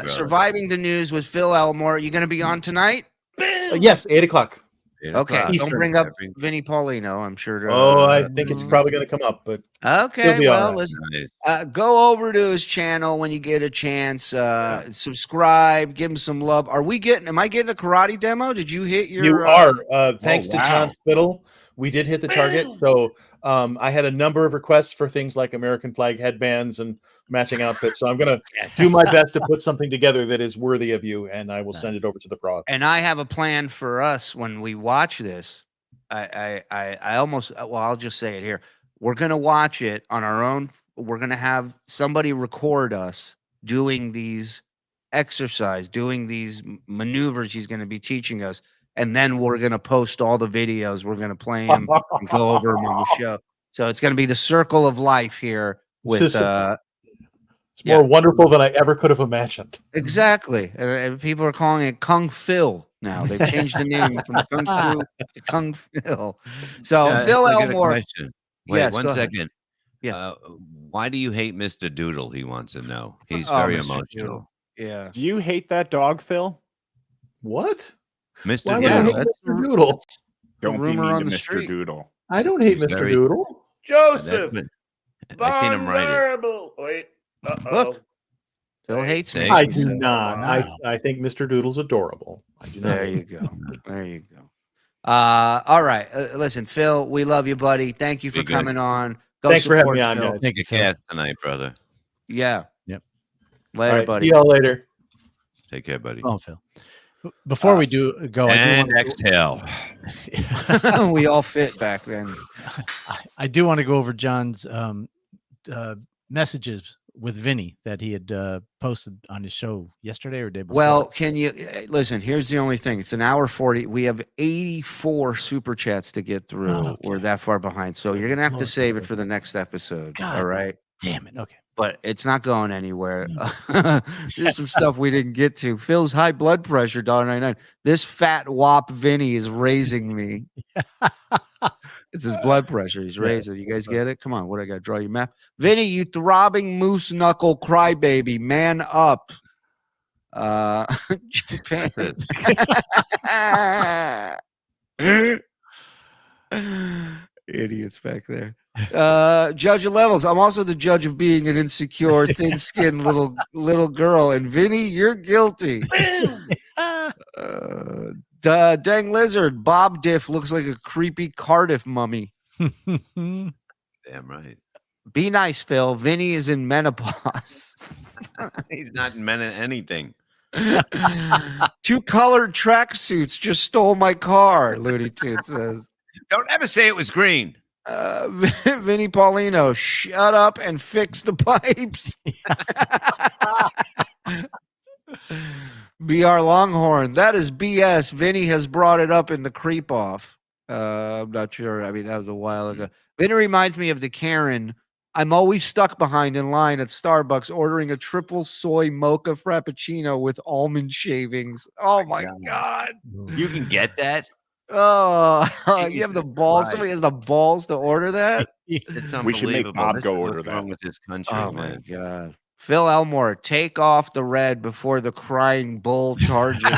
Surviving the News with Phil Elmore. You going to be on tonight? Yes, 8:00. Okay. Don't bring up Vinny Paulino. I'm sure. I think it's probably going to come up, but okay. Well, right. listen, go over to his channel when you get a chance. Subscribe, give him some love. Am I getting a karate demo? Did you hit your? You are. Thanks to John Spittle, we did hit the target. So I had a number of requests for things like American flag headbands and matching outfits. So I'm going to do my best to put something together that is worthy of you, and I will send it over to the frog. And I have a plan for us when we watch this. I'll just say it here. We're going to watch it on our own. We're going to have somebody record us doing these doing these maneuvers he's going to be teaching us. And then we're going to post all the videos. We're going to play them and go over them on the show. So it's going to be the circle of life here with it's more wonderful than I ever could have imagined. Exactly. And people are calling it Kung Phil now. They've changed the name from Kung Fu to Kung Phil. So Phil Elmore. Wait, one second. Yeah. Why do you hate Mr. Doodle? He wants to know. He's very emotional. Doodle. Yeah. Do you hate that dog, Phil? What? Mr. Doodle. Don't be mean to Mr. Doodle. I don't hate Mr. Doodle. Joseph. I seen him write it. Wait. Look. Phil hates me. I do not. I think Mr. Doodle's adorable. I do not. There you go. There you go. All right. Listen, Phil, we love you, buddy. Thank you for coming on. Thanks for having me on, guys. Take a cast tonight, brother. Yeah. Yep. Later, buddy. See y'all later. Take care, buddy. Oh, Phil. Before we do go, and exhale. We all fit back then. I do want to go over John's messages with Vinny that he had posted on his show yesterday or day before. Well, can you listen? Here's the only thing. It's an hour 40. We have 84 super chats to get through. Oh, okay. We're that far behind. So you're going to have to save it for the next episode. God, all right. Damn it. Okay. But it's not going anywhere. There's some stuff we didn't get to. Phil's high blood pressure, $1.99. This fat wop Vinny is raising me. It's his blood pressure. He's raising. You guys get it? Come on. What I got to draw you map? Vinny, you throbbing moose knuckle crybaby. Man up. Japan. Idiots back there. Judge of levels. I'm also the judge of being an insecure, thin-skinned little girl. And Vinny, you're guilty. Dang lizard. Bob Diff looks like a creepy Cardiff mummy. Damn right. Be nice, Phil. Vinny is in menopause. He's not in anything. 2 colored tracksuits just stole my car, Looney Tunes says. Don't ever say it was green. Vinny Paulino, shut up and fix the pipes. BR Longhorn. That is BS. Vinny has brought it up in the creep off. I'm not sure. I mean, that was a while ago. Vinny reminds me of the Karen. I'm always stuck behind in line at Starbucks ordering a triple soy mocha frappuccino with almond shavings. Oh my God. You can get that? Oh, you have the balls. Christ. Somebody has the balls to order that. It's We should make unbelievable. Bob This go is order what's that. wrong with this country, Oh man. my God. Phil Elmore, take off the red before the crying bull charges.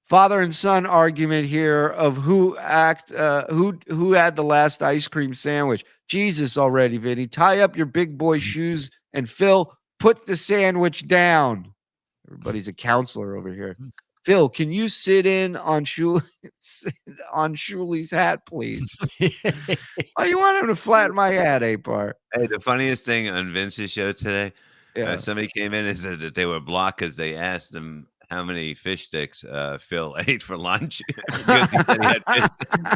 Father and son argument here of who had the last ice cream sandwich. Jesus already, Vinny. Tie up your big boy shoes and Phil, put the sandwich down. Everybody's a counselor over here. Phil, can you sit in on Shuli's hat, please? Oh, you want him to flatten my hat, A-Part? Hey, the funniest thing on Vince's show today, somebody came in and said that they were blocked because they asked them how many fish sticks Phil ate for lunch. Because he said he had fish.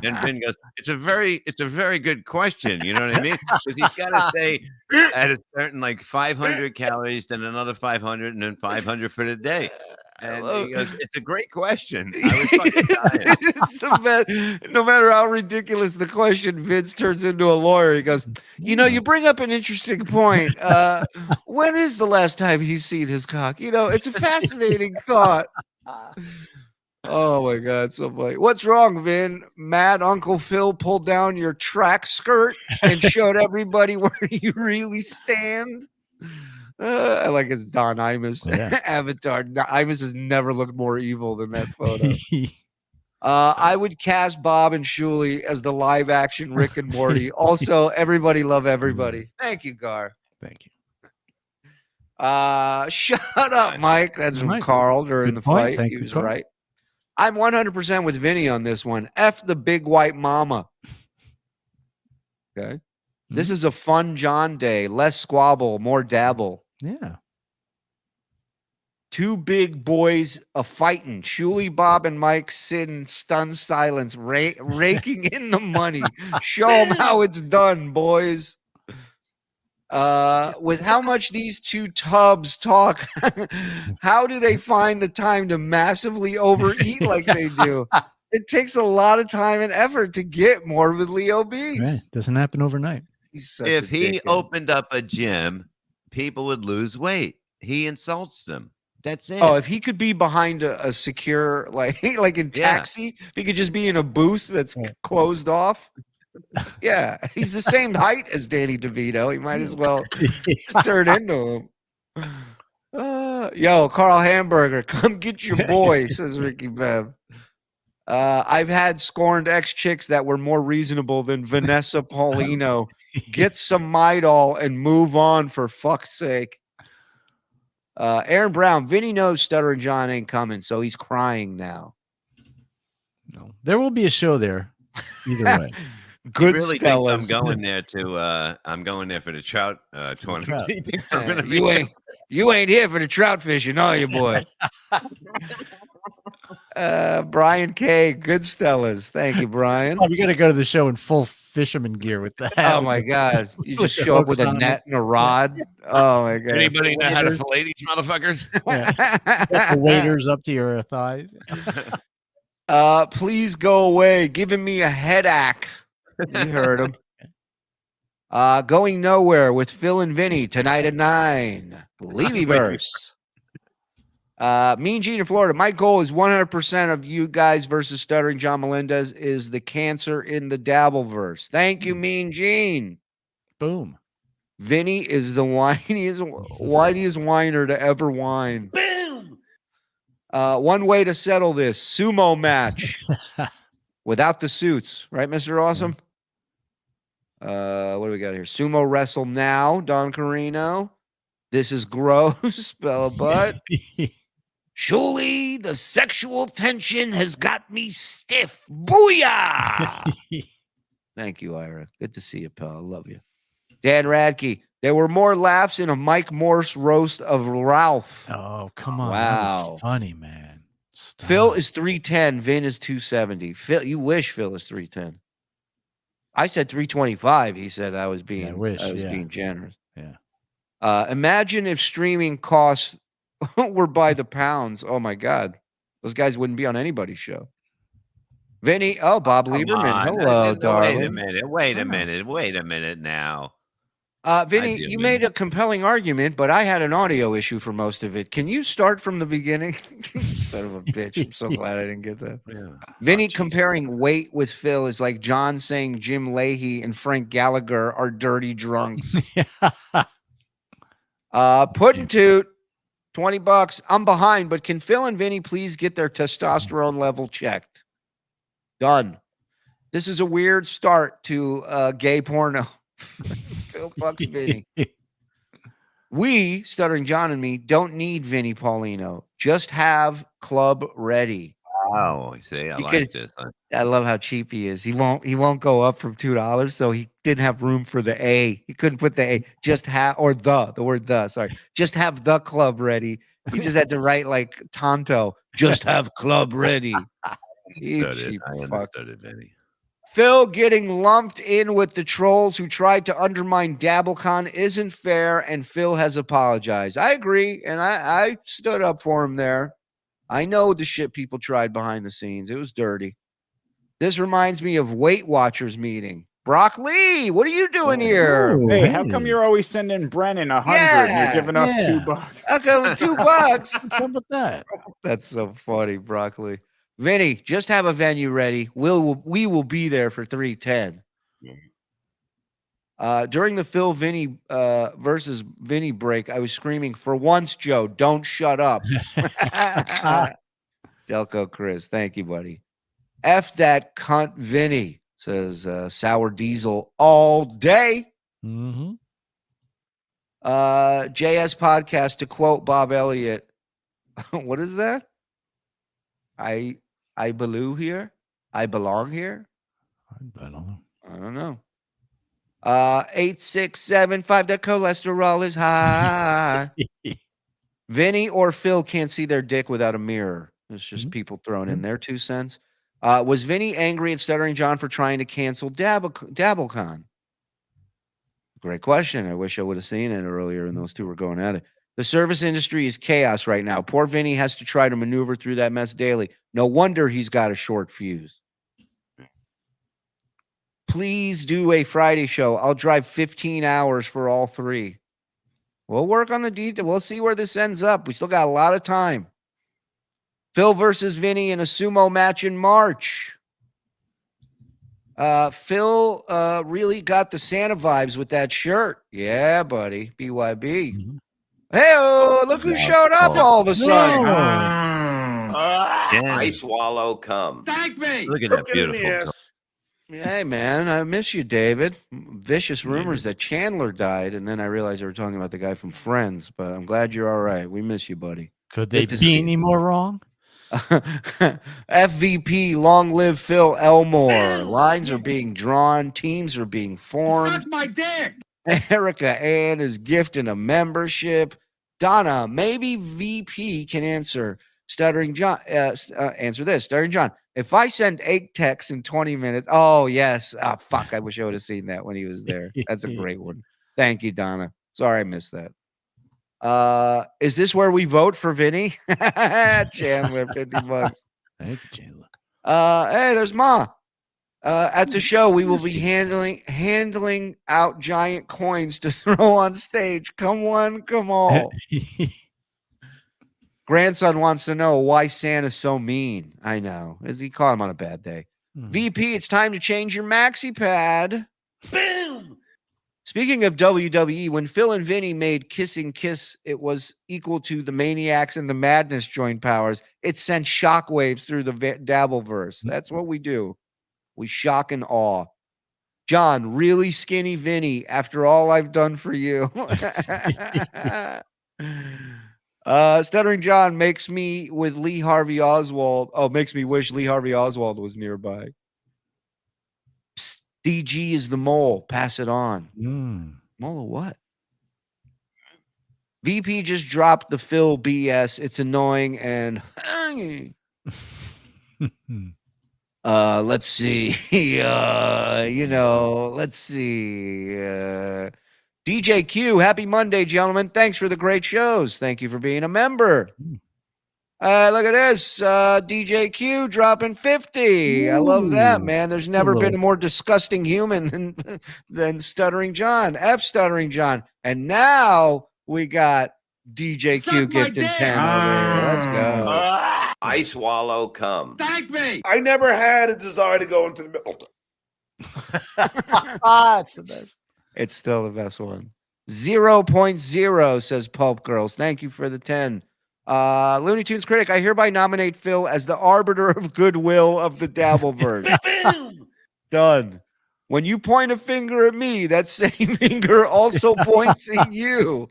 And Vin goes, it's a very good question. You know what I mean? Because he's got to say at a certain 500 calories, then another 500, and then 500 for the day. And he goes, it's a great question. I was fucking dying. It's the best. No matter how ridiculous the question, Vince turns into a lawyer. He goes, you bring up an interesting point. When is the last time he's seen his cock? It's a fascinating thought. Oh my God, somebody. What's wrong, Vin? Mad Uncle Phil pulled down your track skirt and showed everybody where you really stand. I like his Don Imus avatar. Imus has never looked more evil than that photo. I would cast Bob and Shuli as the live action Rick and Morty. Also, everybody love everybody. Thank you, Gar. Thank you. Shut up, Mike. That's from Carl during the fight. He was right. I'm 100% with Vinny on this one. F the big white mama. Okay. This is a fun John day. Less squabble, more dabble. Yeah. Two big boys a fighting. Shuli, Bob, and Mike sit in stunned silence, raking in the money. Show them how it's done, boys. With how much these two tubs talk, how do they find the time to massively overeat like they do? It takes a lot of time and effort to get morbidly obese. Right. Doesn't happen overnight. If he opened up a gym, people would lose weight. He insults them. That's it. Oh, if he could be behind a secure, like in Taxi, if he could just be in a booth that's closed off. Yeah, he's the same height as Danny DeVito. He might as well turn into him. Yo, Carl Hamburger, come get your boy, says Ricky Bev. I've had scorned ex-chicks that were more reasonable than Vanessa Paulino. Get some Midol and move on, for fuck's sake. Aaron Brown, Vinny knows Stuttering John ain't coming, so he's crying now. No, there will be a show there. Either way. Good really think I'm going there I'm going there for the trout tournament. You ain't here for the trout fishing, are you, boy? Brian K. Good Stellas. Thank you, Brian. Oh, we got to go to the show in full fisherman gear with that. Oh my God! You just show up with a net and a rod. Oh my God! Anybody know how to fillet these motherfuckers? Get the waders up to your thighs. Please go away. Giving me a headache. You heard him. Going nowhere with Phil and Vinny tonight at 9. Levyverse. Mean Gene in Florida. My goal is 100% of you guys versus Stuttering John Melendez is the cancer in the Dabbleverse. Thank you, Mean Gene. Boom. Vinny is the whiniest whiner to ever whine. Boom. One way to settle this sumo match without the suits, right, Mr. Awesome? What do we got here? Sumo wrestle now, Don Carino. This is gross, Bella Butt. Shuli, the sexual tension has got me stiff. Booyah! Thank you, Ira. Good to see you, pal. I love you. Dan Radke. There were more laughs in a Mike Morse roast of Ralph. Oh, come on. Wow. That was funny, man. Stop. Phil is 310. Vin is 270. Phil, you wish Phil is 310. I said 325. He said I was being being generous. Yeah. Imagine if streaming costs were by the pounds. Oh my God. Those guys wouldn't be on anybody's show. Vinny, Bob Come Lieberman. on. Hello, Wait darling. a minute. Wait a minute now. Vinny, you made a compelling argument, but I had an audio issue for most of it. Can you start from the beginning? Son of a bitch. I'm so glad I didn't get that. Yeah. Vinny comparing weight with Phil is like John saying Jim Leahy and Frank Gallagher are dirty drunks. Puddin' Toot, $20. I'm behind, but can Phil and Vinny please get their testosterone level checked? Done. This is a weird start to gay porno. Phil fucks Vinny. We, Stuttering John and me, don't need Vinny Paulino. Just have club ready. Oh, I see. I like this. I love how cheap he is. He won't go up from $2, so he didn't have room for the A. He couldn't put the A. Just have the word the. Sorry, just have the club ready. He just had to write like Tonto. Just have club ready. You cheap fuck. Vinny. Phil getting lumped in with the trolls who tried to undermine DabbleCon isn't fair, and Phil has apologized. I agree, and I stood up for him there. I know the shit people tried behind the scenes. It was dirty. This reminds me of Weight Watchers meeting. Brock Lee, what are you doing here? Hey, how come you're always sending Brennan 100 and you're giving us $2? How come $2? What's up with that? That's so funny, Broccoli. Vinny, just have a venue ready. We will be there for 310. During the Phil Vinny versus Vinny break, I was screaming, "For once, Joe, don't shut up." Delco Chris, thank you, buddy. F that cunt Vinny, says Sour Diesel all day. Mm-hmm. JS Podcast, to quote Bob Elliott. What is that? I belong here. I belong here. I don't know. 8675. The cholesterol is high. Vinny or Phil can't see their dick without a mirror. It's just people throwing in their 2 cents. Was Vinny angry at Stuttering John for trying to cancel DabbleCon? Great question. I wish I would have seen it earlier, and those two were going at it. The service industry is chaos right now. Poor Vinny has to try to maneuver through that mess daily. No wonder he's got a short fuse. Please do a Friday show. I'll drive 15 hours for all 3. We'll work on the detail. We'll see where this ends up. We still got a lot of time. Phil versus Vinny in a sumo match in March. Phil really got the Santa vibes with that shirt. Yeah, buddy. BYB. Mm-hmm. Hey, look who showed up all of a sudden. I swallow cum. Thank me. Look at that beautiful. Hey, man, I miss you, David. Vicious rumors that Chandler died, and then I realized they were talking about the guy from Friends, but I'm glad you're all right. We miss you, buddy. Could they be any more wrong? FVP, long live Phil Elmore. Lines are being drawn. Teams are being formed. Suck my dick. Erica Ann is gifting a membership. Donna, maybe VP can answer. Stuttering John, answer this. Stuttering John, if I send 8 texts in 20 minutes, oh, yes. Oh, fuck, I wish I would have seen that when he was there. That's a great one. Thank you, Donna. Sorry I missed that. Is this where we vote for Vinny? Chandler, $50. Thank you, Chandler. Hey, there's Ma. At the show, we will be handling out giant coins to throw on stage. Come one, come all. Grandson wants to know why Santa's so mean. I know. He caught him on a bad day. VP, it's time to change your maxi pad. Boom. Speaking of WWE, when Phil and Vinny made Kissing Kiss, it was equal to the Maniacs and the Madness joint powers. It sent shockwaves through the Dabbleverse. That's what we do. We shock and awe. John, really skinny Vinny, after all I've done for you. Stuttering John makes me with Lee Harvey Oswald. Oh, makes me wish Lee Harvey Oswald was nearby. Psst, DG is the mole. Pass it on. Mole of what? VP just dropped the Phil BS. It's annoying and let's see. Let's see. DJ Q, happy Monday, gentlemen. Thanks for the great shows. Thank you for being a member. Look at this. DJ Q dropping 50. I love that, man. There's never been a more disgusting human than Stuttering John. F Stuttering John. And now we got DJ Q gifting 10 over here. Let's go. I swallow cum. Thank me. I never had a desire to go into the middle. It's the best. It's still the best one. 0.0 says Pulp Girls. Thank you for the 10. Looney Tunes critic, I hereby nominate Phil as the arbiter of goodwill of the Dabbleverse. Done. When you point a finger at me, that same finger also points at you.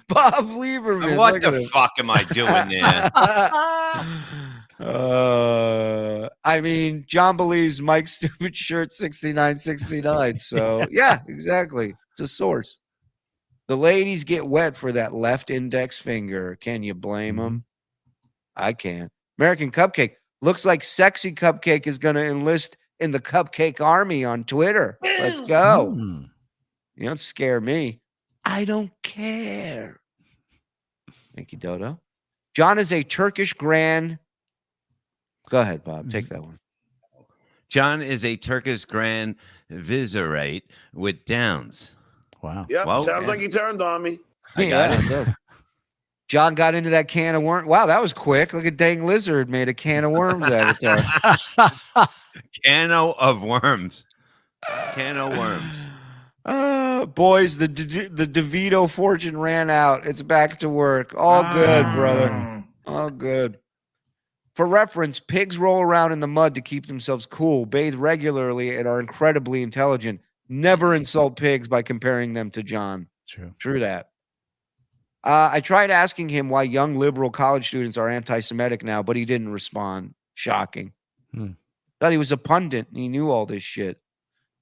Bob Lieberman. What the fuck am I doing there? I mean, John believes Mike's stupid shirt 6969. So yeah, exactly. It's a source. The ladies get wet for that left index finger. Can you blame them? I can't. American Cupcake. Looks like Sexy Cupcake is going to enlist in the Cupcake Army on Twitter. Let's go. You don't scare me. I don't care. Thank you, Dodo. John is a Turkish grand. Go ahead, Bob. Take that one. John is a Turkish grand vizier with Downs. Wow. Yep, Well, sounds like he turned on me. I got it. John got into that can of worms. Wow, that was quick. Look at Dang Lizard made a can of worms avatar. Cano of worms. Cano worms. Boys, the DeVito fortune ran out. It's back to work. All good, brother. All good. For reference, pigs roll around in the mud to keep themselves cool, bathe regularly, and are incredibly intelligent. Never insult pigs by comparing them to John. True that. I tried asking him why young liberal college students are anti-Semitic now, but he didn't respond. Shocking. Thought he was a pundit and he knew all this shit.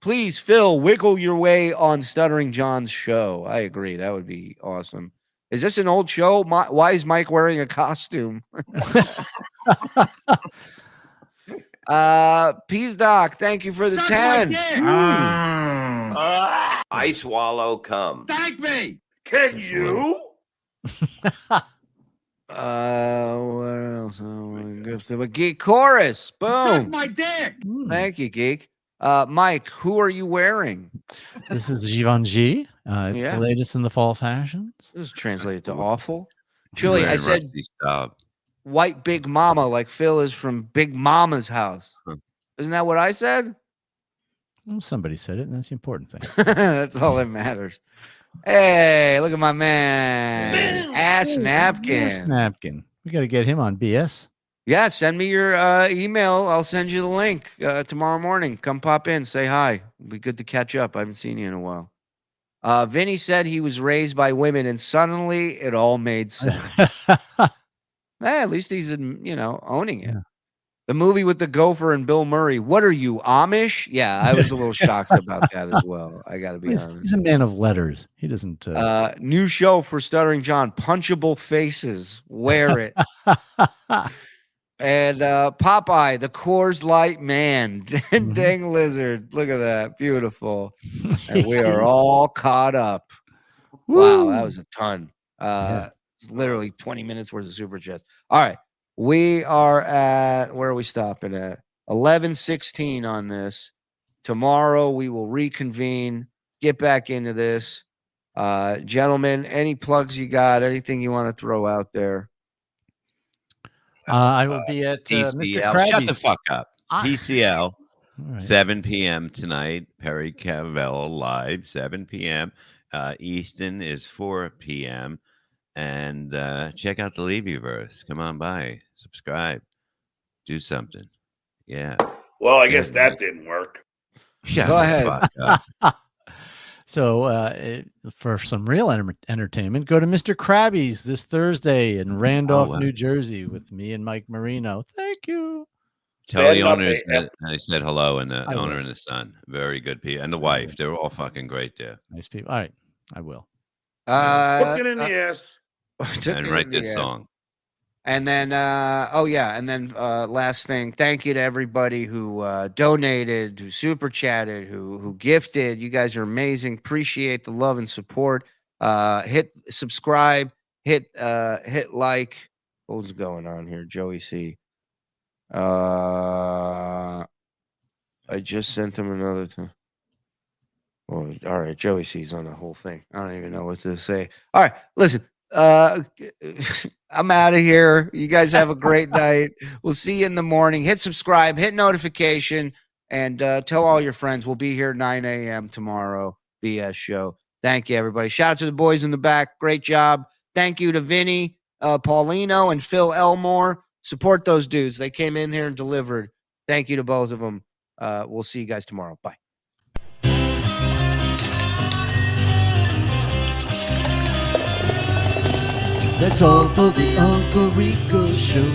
Please, Phil, wiggle your way on Stuttering John's show. I agree. That would be awesome. Is this an old show? Why is Mike wearing a costume? Peace Doc, thank you for the 10. I swallow cum. Thank me. Can you? What else? A Geek Chorus. Suck Boom. my dick. Thank you, Geek. Mike, who are you wearing? This is Givenchy. It's Yeah. the latest in the fall fashions. This is translated to awful. Julie, I Very said rusty stuff. white Big Mama, like Phil is from Big Mama's house. Isn't that what I said? Well, somebody said it, and that's the important thing. That's all that matters. Hey, look at my man. Ass Napkin. Ass Napkin. We got to get him on BS. Yeah, send me your email. I'll send you the link tomorrow morning. Come pop in, say hi. It'll be good to catch up. I haven't seen you in a while. Vinny said he was raised by women, and suddenly it all made sense. At least he's, owning it. Yeah. The movie with the gopher and Bill Murray. What are you, Amish? Yeah, I was a little shocked about that as well. I got to be honest. He's a man of letters. He doesn't. New show for Stuttering John. Punchable faces. Wear it. And Popeye, the Coors Light man. Dang Lizard. Look at that. Beautiful. And we are all caught up. Wow, that was a ton. It's literally 20 minutes worth of super chats. All right. We are at, where are we stopping at? 11:16 on this. Tomorrow we will reconvene, get back into this. Gentlemen, any plugs you got? Anything you want to throw out there? I will be at Mr. TCL. Krabby's. Shut the fuck up. TCL, 7 p.m. tonight. Perry Cavell live, 7 p.m. Easton is 4 p.m. And check out the Levyverse. Come on by. Subscribe. Do something. Yeah. Well, I guess that didn't work. Shut Go the ahead. fuck up. So for some real entertainment, go to Mr. Krabby's this Thursday in Randolph, New Jersey with me and Mike Marino. Thank you. Tell the owners that I said hello, and the owner and the son. Very good people. And the wife. They're all fucking great there. Nice people. All right. I will. Hook it in the ass. And write this song. And then, last thing, thank you to everybody who donated, who super chatted, who gifted. You guys are amazing. Appreciate the love and support. Hit subscribe, hit like. What's going on here, Joey C? I just sent him another thing. Well, all right, Joey C's on the whole thing. I don't even know what to say. All right, listen. I'm out of here. You guys have a great night. We'll see you in the morning. Hit subscribe, hit notification, and tell all your friends. We'll be here 9 a.m. tomorrow. BS show. Thank you, everybody. Shout out to the boys in the back. Great job. Thank you to Vinny, Paulino, and Phil Elmore. Support those dudes. They came in here and delivered. Thank you to both of them. We'll see you guys tomorrow. Bye. That's all for the Uncle Rico Show.